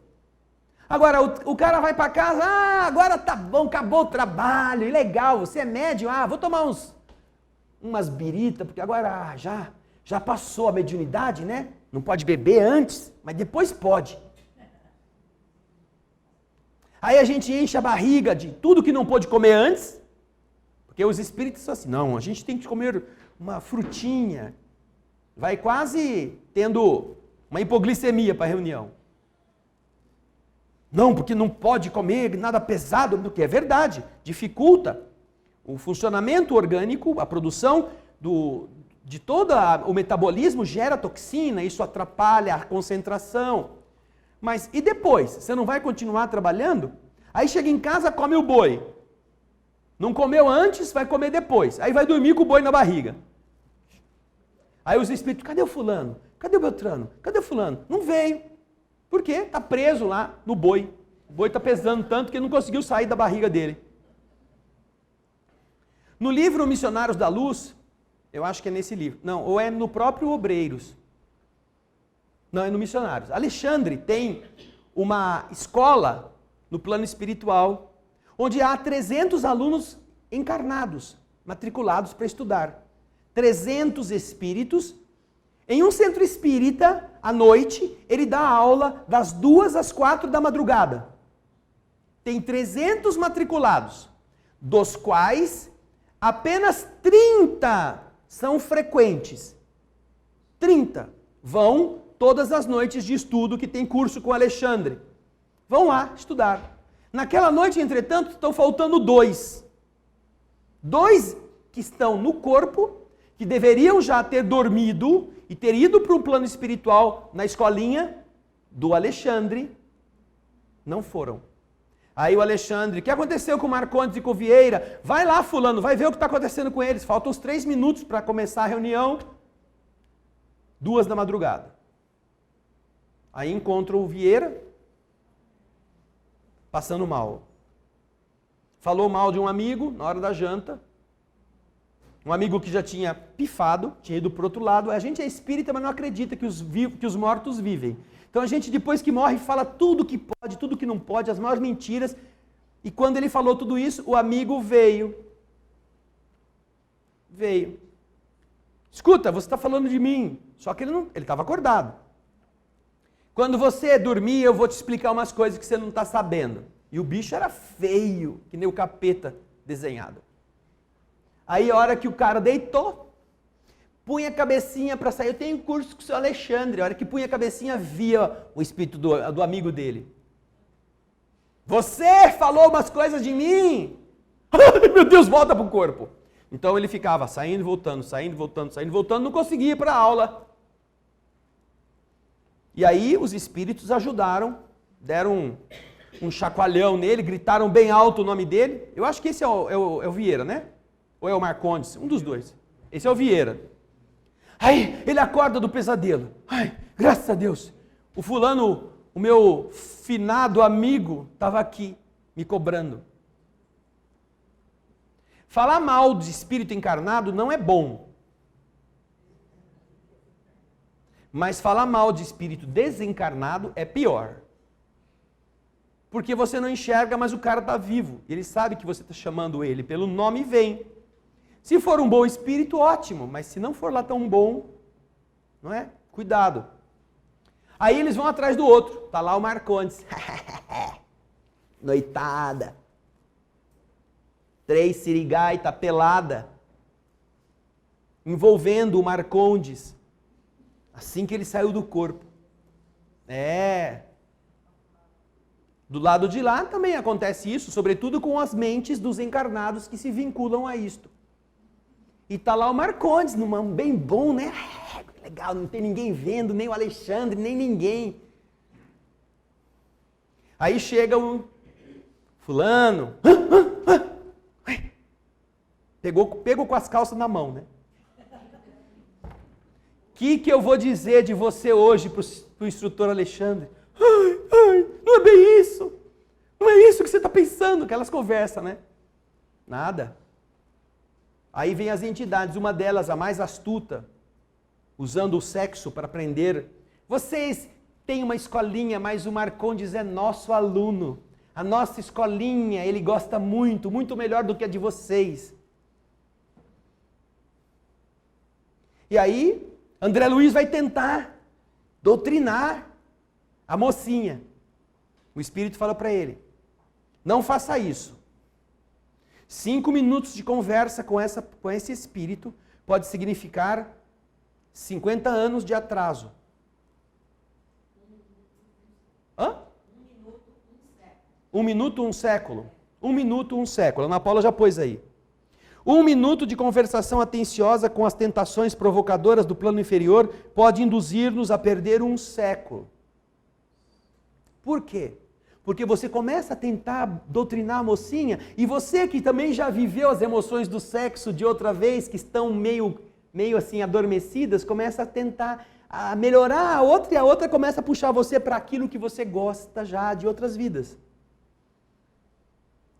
Agora, o cara vai para casa, agora tá bom, acabou o trabalho, legal, você é médium, vou tomar umas birita, porque agora já passou a mediunidade, né? Não pode beber antes, mas depois pode. Aí a gente enche a barriga de tudo que não pôde comer antes, porque os espíritos são assim, não, a gente tem que comer uma frutinha. Vai quase tendo uma hipoglicemia para a reunião. Não, porque não pode comer nada pesado, porque é verdade, dificulta o funcionamento orgânico, a produção de todo o metabolismo gera toxina, isso atrapalha a concentração. Mas e depois? Você não vai continuar trabalhando? Aí chega em casa, come o boi. Não comeu antes, vai comer depois. Aí vai dormir com o boi na barriga. Aí os espíritos, cadê o fulano? Cadê o Beltrano? Cadê o fulano? Não veio. Por quê? Está preso lá no boi. O boi está pesando tanto que ele não conseguiu sair da barriga dele. No livro Missionários da Luz, eu acho que é nesse livro. Não, ou é no próprio Obreiros. Não, é no Missionários. Alexandre tem uma escola no plano espiritual, onde há 300 alunos encarnados, matriculados para estudar. 300 espíritos. Em um centro espírita, à noite, ele dá aula das 2 às 4 da madrugada. Tem 300 matriculados, dos quais apenas 30 são frequentes. 30 vão todas as noites de estudo que tem curso com Alexandre. Vão lá estudar. Naquela noite, entretanto, estão faltando 2. 2 que estão no corpo, que deveriam já ter dormido e ter ido para o plano espiritual na escolinha do Alexandre, não foram. Aí o Alexandre, o que aconteceu com o Marcondes e com o Vieira? Vai lá, fulano, vai ver o que está acontecendo com eles. Faltam uns 3 minutos para começar a reunião. 2 da madrugada. Aí encontra o Vieira passando mal. Falou mal de um amigo na hora da janta. Um amigo que já tinha pifado, tinha ido para o outro lado. A gente é espírita, mas não acredita que os mortos vivem. Então a gente, depois que morre, fala tudo que pode, tudo que não pode, as maiores mentiras. E quando ele falou tudo isso, o amigo veio. Veio. Escuta, você está falando de mim. Só que ele estava acordado. Quando você dormir, eu vou te explicar umas coisas que você não está sabendo. E o bicho era feio, que nem o capeta desenhado. Aí a hora que o cara deitou, punha a cabecinha para sair. Eu tenho curso com o seu Alexandre. A hora que punha a cabecinha, via o espírito do amigo dele. Você falou umas coisas de mim? Ai, meu Deus, volta pro corpo. Então ele ficava saindo e voltando, saindo e voltando, saindo e voltando, não conseguia ir para a aula. E aí os espíritos ajudaram, deram um chacoalhão nele, gritaram bem alto o nome dele. Eu acho que esse é o Vieira, né? Ou é o Marcondes? Um dos dois. Esse é o Vieira. Aí ele acorda do pesadelo. Ai, graças a Deus. O fulano, o meu finado amigo, estava aqui me cobrando. Falar mal de espírito encarnado não é bom. Mas falar mal de espírito desencarnado é pior. Porque você não enxerga, mas o cara está vivo. Ele sabe que você está chamando ele pelo nome e vem. Se for um bom espírito, ótimo. Mas se não for lá tão bom, não é? Cuidado. Aí eles vão atrás do outro. Está lá o Marcondes. Noitada. 3 sirigaita pelada. Envolvendo o Marcondes. Assim que ele saiu do corpo. Do lado de lá também acontece isso, sobretudo com as mentes dos encarnados que se vinculam a isto. E tá lá o Marcondes, bem bom, né? Legal, não tem ninguém vendo, nem o Alexandre, nem ninguém. Aí chega o fulano. Pegou com as calças na mão, né? O que eu vou dizer de você hoje para o instrutor Alexandre? Não é bem isso. Não é isso que você está pensando. Aquelas conversas, né? Nada. Aí vem as entidades, uma delas, a mais astuta, usando o sexo para prender. Vocês têm uma escolinha, mas o Marcondes é nosso aluno. A nossa escolinha, ele gosta muito, muito melhor do que a de vocês. E aí, André Luiz vai tentar doutrinar a mocinha. O Espírito fala para ele, não faça isso. 5 minutos de conversa com esse Espírito pode significar 50 anos de atraso. Hã? 1 minuto, 1 século. 1 minuto, 1 século. A Ana Paula já pôs aí. 1 minuto de conversação atenciosa com as tentações provocadoras do plano inferior pode induzir-nos a perder 1 século. Por quê? Porque você começa a tentar doutrinar a mocinha, e você que também já viveu as emoções do sexo de outra vez, que estão meio assim adormecidas, começa a tentar a melhorar a outra, e a outra começa a puxar você para aquilo que você gosta já de outras vidas.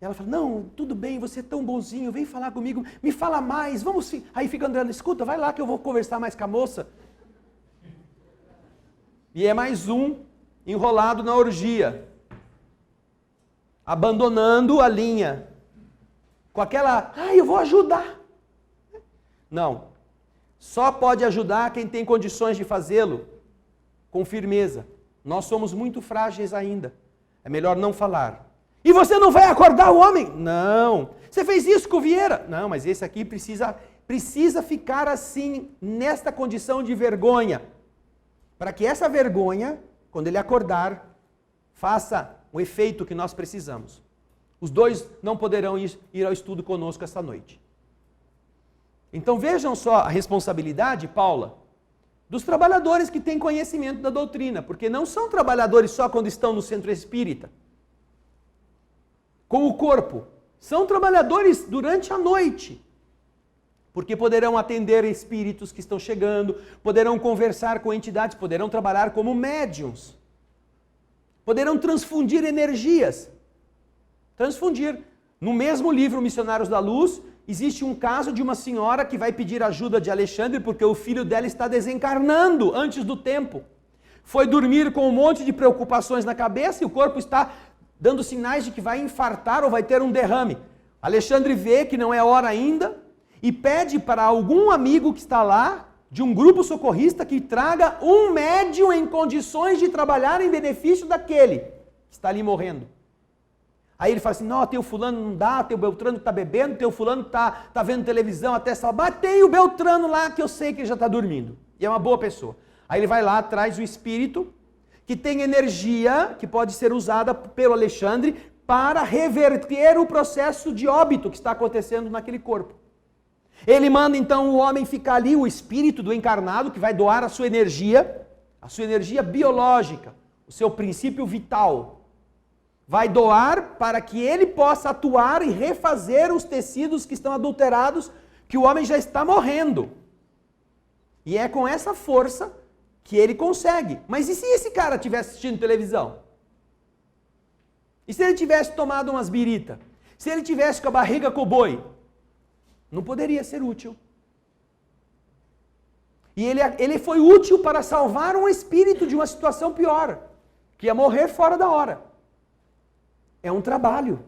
E ela fala, não, tudo bem, você é tão bonzinho, vem falar comigo, me fala mais, vamos... Aí fica André, escuta, vai lá que eu vou conversar mais com a moça. E é mais um enrolado na orgia. Abandonando a linha. Com aquela, eu vou ajudar. Não. Só pode ajudar quem tem condições de fazê-lo com firmeza. Nós somos muito frágeis ainda. É melhor não falar. E você não vai acordar o homem? Não. Você fez isso com o Vieira? Não, mas esse aqui precisa ficar assim, nesta condição de vergonha. Para que essa vergonha, quando ele acordar, faça o efeito que nós precisamos. Os dois não poderão ir ao estudo conosco esta noite. Então vejam só a responsabilidade, Paula, dos trabalhadores que têm conhecimento da doutrina, porque não são trabalhadores só quando estão no centro espírita, com o corpo. São trabalhadores durante a noite, porque poderão atender espíritos que estão chegando, poderão conversar com entidades, poderão trabalhar como médiuns. Poderão transfundir energias. Transfundir. No mesmo livro Missionários da Luz, existe um caso de uma senhora que vai pedir ajuda de Alexandre porque o filho dela está desencarnando antes do tempo. Foi dormir com um monte de preocupações na cabeça e o corpo está dando sinais de que vai infartar ou vai ter um derrame. Alexandre vê que não é hora ainda e pede para algum amigo que está lá, de um grupo socorrista, que traga um médium em condições de trabalhar em benefício daquele que está ali morrendo. Aí ele fala assim, não, tem o fulano não dá, tem o Beltrano que está bebendo, tem o fulano que está vendo televisão até salvar, tem o Beltrano lá que eu sei que ele já está dormindo. E é uma boa pessoa. Aí ele vai lá, traz o espírito, que tem energia, que pode ser usada pelo Alexandre, para reverter o processo de óbito que está acontecendo naquele corpo. Ele manda então o homem ficar ali, o espírito do encarnado, que vai doar a sua energia biológica, o seu princípio vital. Vai doar para que ele possa atuar e refazer os tecidos que estão adulterados, que o homem já está morrendo. E é com essa força que ele consegue. Mas e se esse cara estivesse assistindo televisão? E se ele tivesse tomado umas birita? Se ele tivesse com a barriga com o boi? Não poderia ser útil. E ele foi útil para salvar um espírito de uma situação pior, que ia morrer fora da hora. É um trabalho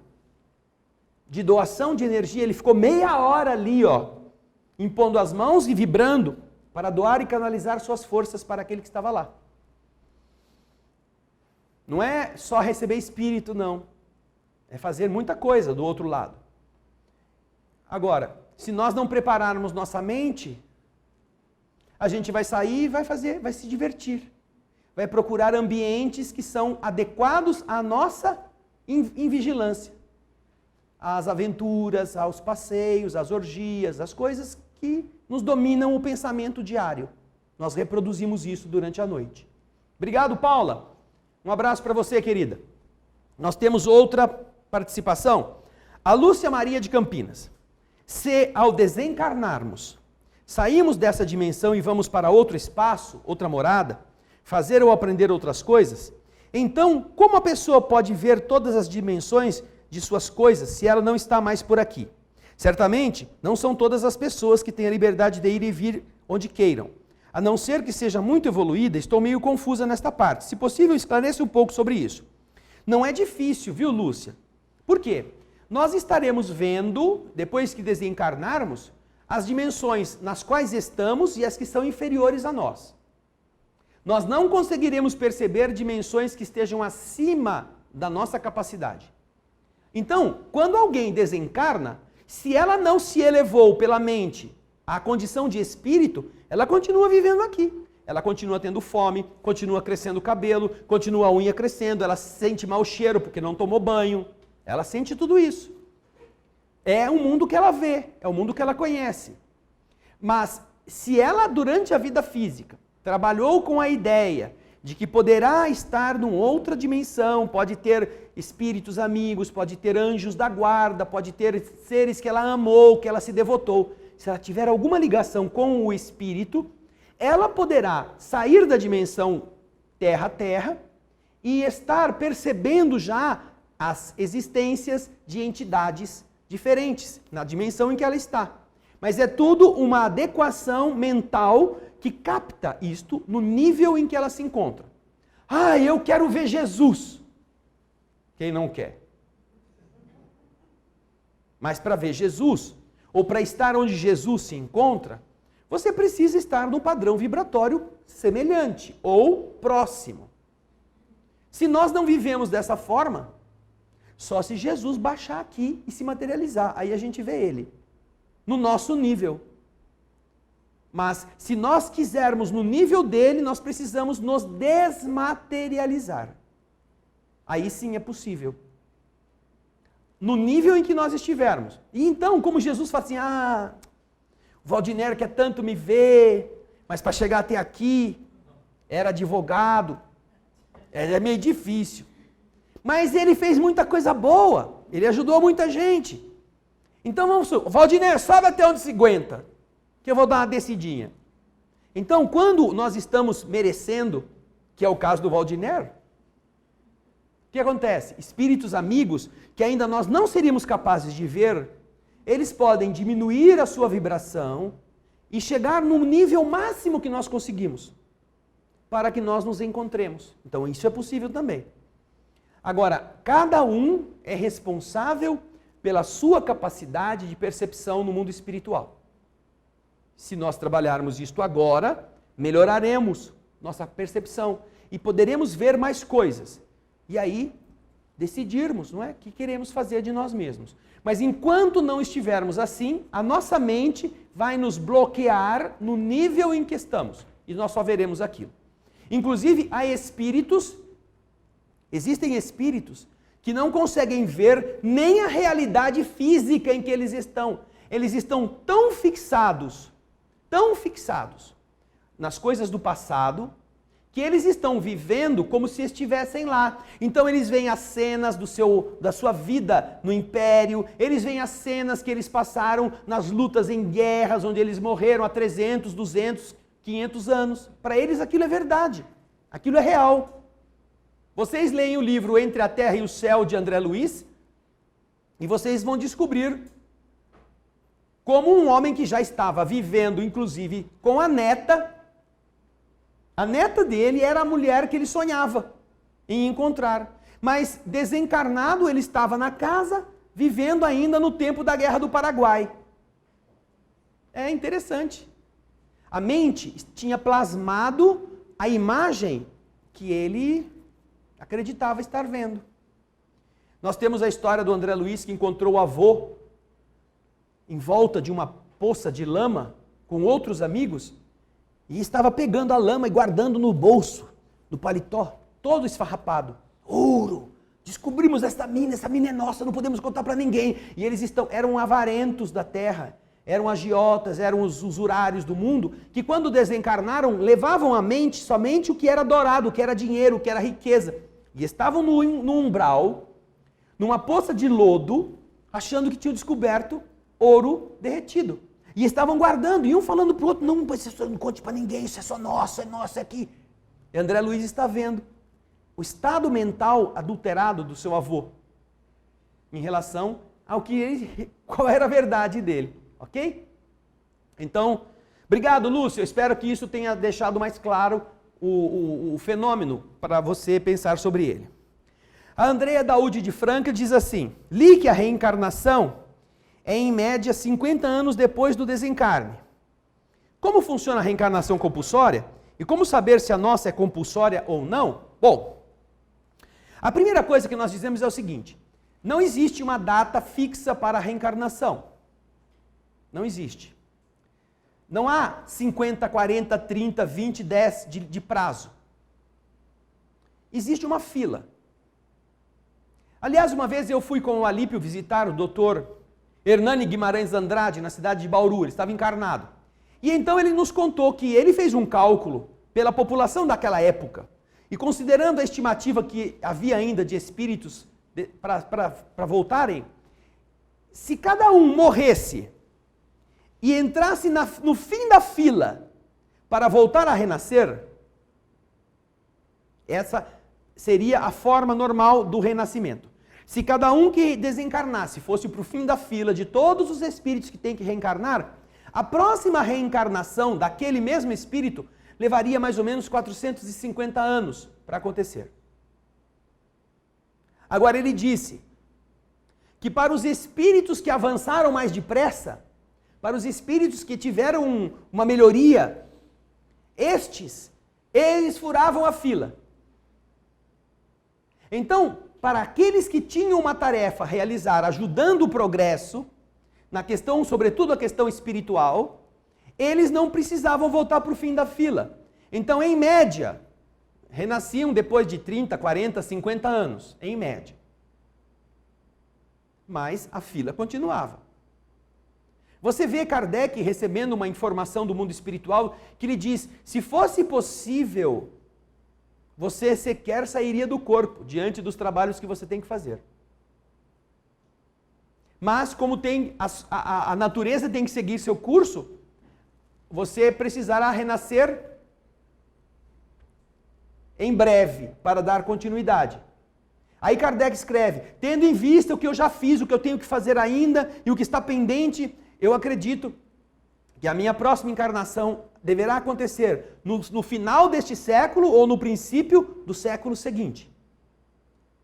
de doação de energia. Ele ficou meia hora ali, impondo as mãos e vibrando para doar e canalizar suas forças para aquele que estava lá. Não é só receber espírito, não. É fazer muita coisa do outro lado. Agora, se nós não prepararmos nossa mente, a gente vai sair e vai se divertir. Vai procurar ambientes que são adequados à nossa vigilância. Às aventuras, aos passeios, às orgias, às coisas que nos dominam o pensamento diário. Nós reproduzimos isso durante a noite. Obrigado, Paula. Um abraço para você, querida. Nós temos outra participação. A Lúcia Maria de Campinas. Se ao desencarnarmos, saímos dessa dimensão e vamos para outro espaço, outra morada, fazer ou aprender outras coisas, então como a pessoa pode ver todas as dimensões de suas coisas se ela não está mais por aqui? Certamente, não são todas as pessoas que têm a liberdade de ir e vir onde queiram. A não ser que seja muito evoluída, estou meio confusa nesta parte. Se possível, esclareça um pouco sobre isso. Não é difícil, viu, Lúcia? Por quê? Nós estaremos vendo, depois que desencarnarmos, as dimensões nas quais estamos e as que são inferiores a nós. Nós não conseguiremos perceber dimensões que estejam acima da nossa capacidade. Então, quando alguém desencarna, se ela não se elevou pela mente à condição de espírito, ela continua vivendo aqui. Ela continua tendo fome, continua crescendo o cabelo, continua a unha crescendo, ela sente mau cheiro porque não tomou banho. Ela sente tudo isso. É o mundo que ela vê, é o mundo que ela conhece. Mas se ela, durante a vida física, trabalhou com a ideia de que poderá estar numa outra dimensão, pode ter espíritos amigos, pode ter anjos da guarda, pode ter seres que ela amou, que ela se devotou. Se ela tiver alguma ligação com o espírito, ela poderá sair da dimensão terra-terra e estar percebendo já as existências de entidades diferentes na dimensão em que ela está. Mas é tudo uma adequação mental que capta isto no nível em que ela se encontra. Ah, eu quero ver Jesus. Quem não quer? Mas para ver Jesus, ou para estar onde Jesus se encontra, você precisa estar num padrão vibratório semelhante ou próximo. Se nós não vivemos dessa forma, só se Jesus baixar aqui e se materializar, aí a gente vê ele, no nosso nível. Mas se nós quisermos no nível dele, nós precisamos nos desmaterializar. Aí sim é possível. No nível em que nós estivermos. E então, como Jesus fala assim, o Valdinero quer tanto me ver, mas para chegar até aqui, era advogado, é meio difícil. Mas ele fez muita coisa boa, ele ajudou muita gente. Então vamos, Valdinero, sobe até onde se aguenta, que eu vou dar uma descidinha. Então, quando nós estamos merecendo, que é o caso do Valdinero, o que acontece? Espíritos amigos, que ainda nós não seríamos capazes de ver, eles podem diminuir a sua vibração e chegar no nível máximo que nós conseguimos, para que nós nos encontremos. Então, isso é possível também. Agora, cada um é responsável pela sua capacidade de percepção no mundo espiritual. Se nós trabalharmos isto agora, melhoraremos nossa percepção e poderemos ver mais coisas. E aí, decidirmos, não é? O que queremos fazer de nós mesmos. Mas enquanto não estivermos assim, a nossa mente vai nos bloquear no nível em que estamos. E nós só veremos aquilo. Inclusive, há espíritos, existem espíritos que não conseguem ver nem a realidade física em que eles estão. Eles estão tão fixados nas coisas do passado, que eles estão vivendo como se estivessem lá. Então eles veem as cenas da sua vida no Império, eles veem as cenas que eles passaram nas lutas em guerras, onde eles morreram há 300, 200, 500 anos. Para eles aquilo é verdade, aquilo é real. Vocês leem o livro Entre a Terra e o Céu, de André Luiz, e vocês vão descobrir como um homem que já estava vivendo, inclusive, com a neta dele era a mulher que ele sonhava em encontrar. Mas desencarnado, ele estava na casa, vivendo ainda no tempo da Guerra do Paraguai. É interessante. A mente tinha plasmado a imagem que ele acreditava estar vendo. Nós temos a história do André Luiz, que encontrou o avô em volta de uma poça de lama com outros amigos e estava pegando a lama e guardando no bolso do paletó, todo esfarrapado. Ouro! Descobrimos essa mina é nossa, não podemos contar para ninguém. E eles eram avarentos da terra, eram agiotas, eram os usurários do mundo, que quando desencarnaram, levavam à mente somente o que era dourado, o que era dinheiro, o que era riqueza. E estavam no umbral, numa poça de lodo, achando que tinham descoberto ouro derretido. E estavam guardando, e um falando para o outro, não conte para ninguém, isso é só nosso, é nosso, é aqui. E André Luiz está vendo o estado mental adulterado do seu avô em relação ao que qual era a verdade dele, ok? Então, obrigado, Lúcio, eu espero que isso tenha deixado mais claro o fenômeno para você pensar sobre ele. A Andrea Daúde de Franca diz assim, li que a reencarnação é em média 50 anos depois do desencarne. Como funciona a reencarnação compulsória? E como saber se a nossa é compulsória ou não? Bom, a primeira coisa que nós dizemos é o seguinte, não existe uma data fixa para a reencarnação. Não existe. Não há 50, 40, 30, 20, 10 de prazo. Existe uma fila. Aliás, uma vez eu fui com o Alípio visitar o doutor Hernani Guimarães Andrade, na cidade de Bauru, ele estava encarnado. E então ele nos contou que ele fez um cálculo pela população daquela época, e considerando a estimativa que havia ainda de espíritos para voltarem, se cada um morresse e entrasse no fim da fila para voltar a renascer, essa seria a forma normal do renascimento. Se cada um que desencarnasse fosse para o fim da fila de todos os espíritos que têm que reencarnar, a próxima reencarnação daquele mesmo espírito levaria mais ou menos 450 anos para acontecer. Agora ele disse que para os espíritos que avançaram mais depressa, para os espíritos que tiveram uma melhoria, eles furavam a fila. Então, para aqueles que tinham uma tarefa a realizar, ajudando o progresso, na questão, sobretudo a questão espiritual, eles não precisavam voltar para o fim da fila. Então, em média, renasciam depois de 30, 40, 50 anos, em média. Mas a fila continuava. Você vê Kardec recebendo uma informação do mundo espiritual que lhe diz, se fosse possível, você sequer sairia do corpo diante dos trabalhos que você tem que fazer. Mas como a natureza tem que seguir seu curso, você precisará renascer em breve para dar continuidade. Aí Kardec escreve, tendo em vista o que eu já fiz, o que eu tenho que fazer ainda e o que está pendente, eu acredito que a minha próxima encarnação deverá acontecer no final deste século ou no princípio do século seguinte.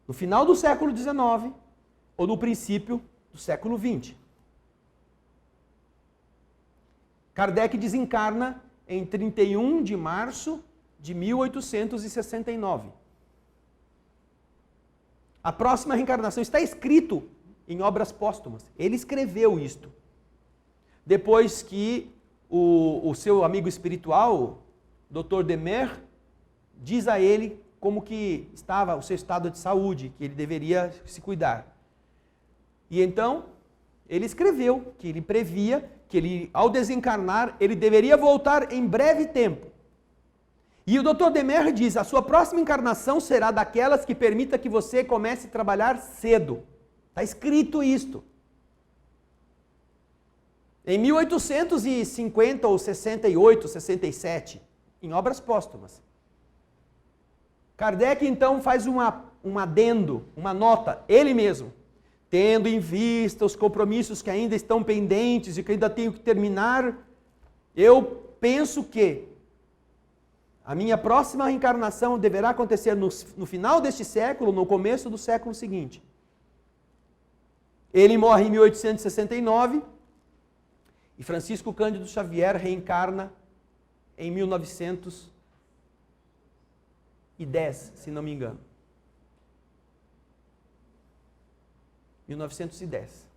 No final do século XIX ou no princípio do século XX. Kardec desencarna em 31 de março de 1869. A próxima reencarnação está escrito em obras póstumas. Ele escreveu isto. Depois que o seu amigo espiritual, Dr. Demer, diz a ele como que estava o seu estado de saúde, que ele deveria se cuidar. E então, ele escreveu que ele previa que ele, ao desencarnar, ele deveria voltar em breve tempo. E o Dr. Demer diz, a sua próxima encarnação será daquelas que permita que você comece a trabalhar cedo. Está escrito isto. Em 1850 ou 68, 67, em obras póstumas. Kardec então faz um adendo, uma nota, ele mesmo, tendo em vista os compromissos que ainda estão pendentes e que ainda tenho que terminar, eu penso que a minha próxima reencarnação deverá acontecer no final deste século, no começo do século seguinte. Ele morre em 1869 e Francisco Cândido Xavier reencarna em 1910, se não me engano. 1910.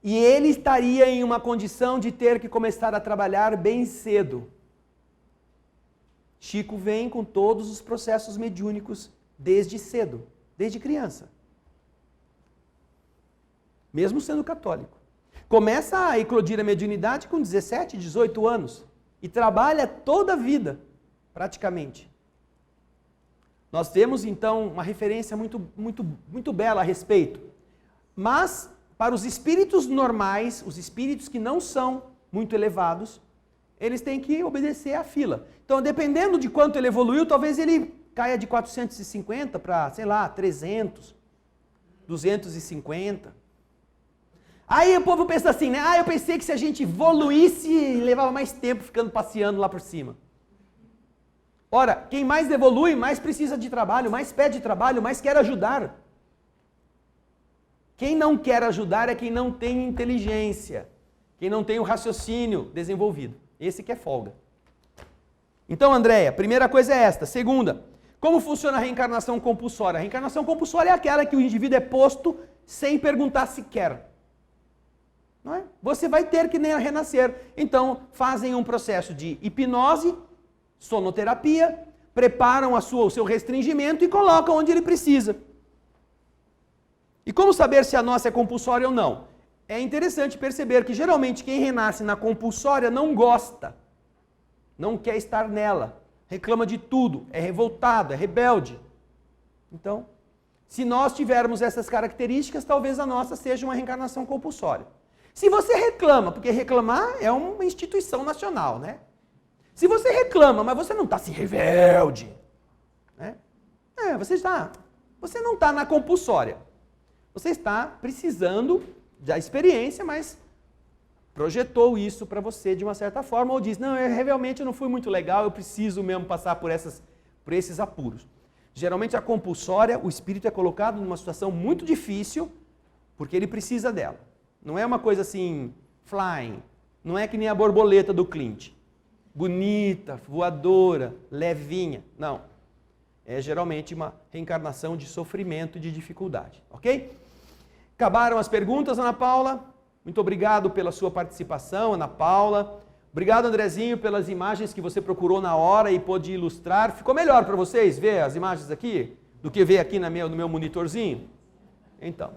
E ele estaria em uma condição de ter que começar a trabalhar bem cedo. Chico vem com todos os processos mediúnicos desde cedo, desde criança. Mesmo sendo católico. Começa a eclodir a mediunidade com 17, 18 anos e trabalha toda a vida, praticamente. Nós temos então uma referência muito bela a respeito. Mas para os espíritos normais, os espíritos que não são muito elevados, eles têm que obedecer à fila. Então, dependendo de quanto ele evoluiu, talvez ele caia de 450 para, sei lá, 300, 250. Aí o povo pensa assim, né? Ah, eu pensei que se a gente evoluísse, levava mais tempo ficando passeando lá por cima. Ora, quem mais evolui, mais precisa de trabalho, mais pede trabalho, mais quer ajudar. Quem não quer ajudar é quem não tem inteligência, quem não tem o raciocínio desenvolvido. Esse que é folga. Então, Andréia, primeira coisa é esta. Segunda, como funciona a reencarnação compulsória? A reencarnação compulsória é aquela que o indivíduo é posto sem perguntar se quer. Não é? Você vai ter que renascer. Então, fazem um processo de hipnose, sonoterapia, preparam o seu restringimento e colocam onde ele precisa. E como saber se a nossa é compulsória ou não? É interessante perceber que geralmente quem renasce na compulsória não gosta, não quer estar nela, reclama de tudo, é revoltado, é rebelde. Então, se nós tivermos essas características, talvez a nossa seja uma reencarnação compulsória. Se você reclama, porque reclamar é uma instituição nacional, né? Se você reclama, mas você não está assim rebelde, né? Você não está na compulsória. Você está precisando da experiência, mas projetou isso para você de uma certa forma, ou diz, não, realmente eu não fui muito legal, eu preciso mesmo passar por esses apuros. Geralmente a compulsória, o espírito é colocado numa situação muito difícil, porque ele precisa dela. Não é uma coisa assim, flying, não é que nem a borboleta do Clint. Bonita, voadora, levinha. Não. É geralmente uma reencarnação de sofrimento e de dificuldade. Ok? Acabaram as perguntas, Ana Paula? Muito obrigado pela sua participação, Ana Paula. Obrigado, Andrezinho, pelas imagens que você procurou na hora e pôde ilustrar. Ficou melhor para vocês ver as imagens aqui do que ver aqui no meu monitorzinho? Então.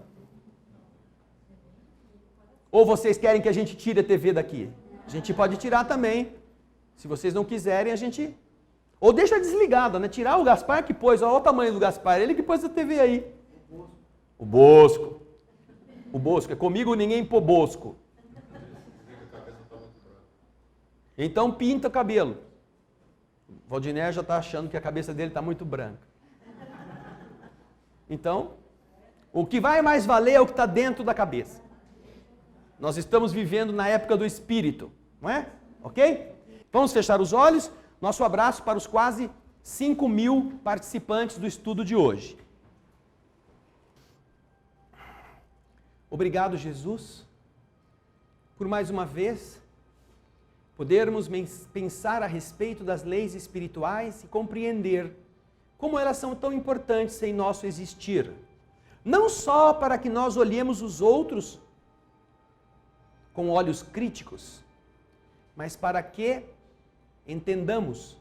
Ou vocês querem que a gente tire a TV daqui? A gente pode tirar também. Se vocês não quiserem, a gente... Ou deixa desligada, né? Tirar o Gaspar que pôs, olha o tamanho do Gaspar, ele que pôs a TV aí. O Bosco. O Bosco, é comigo ninguém pô Bosco. Então pinta o cabelo. O Valdiner já está achando que a cabeça dele está muito branca. Então, o que vai mais valer é o que está dentro da cabeça. Nós estamos vivendo na época do espírito, não é? Ok? Vamos fechar os olhos. Nosso abraço para os quase 5.000 participantes do estudo de hoje. Obrigado, Jesus, por mais uma vez podermos pensar a respeito das leis espirituais e compreender como elas são tão importantes em nosso existir. Não só para que nós olhemos os outros com olhos críticos, mas para que entendamos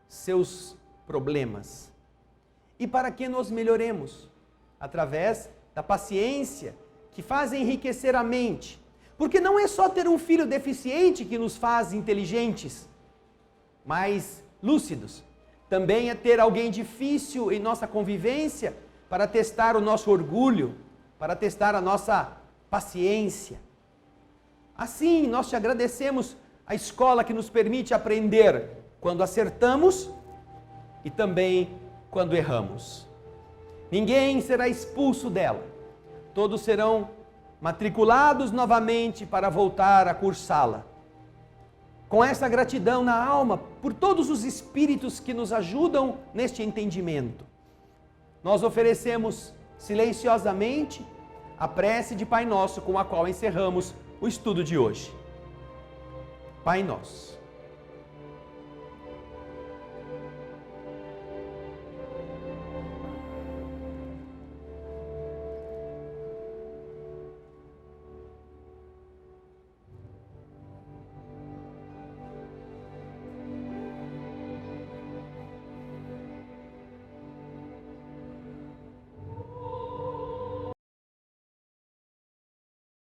seus problemas e para que nos melhoremos através da paciência que faz enriquecer a mente. Porque não é só ter um filho deficiente que nos faz inteligentes, mais lúcidos. Também é ter alguém difícil em nossa convivência para testar o nosso orgulho, para testar a nossa paciência. Assim, nós te agradecemos a escola que nos permite aprender quando acertamos e também quando erramos. Ninguém será expulso dela. Todos serão matriculados novamente para voltar a cursá-la. Com essa gratidão na alma por todos os espíritos que nos ajudam neste entendimento, nós oferecemos silenciosamente a prece de Pai Nosso com a qual encerramos o estudo de hoje. Pai Nosso,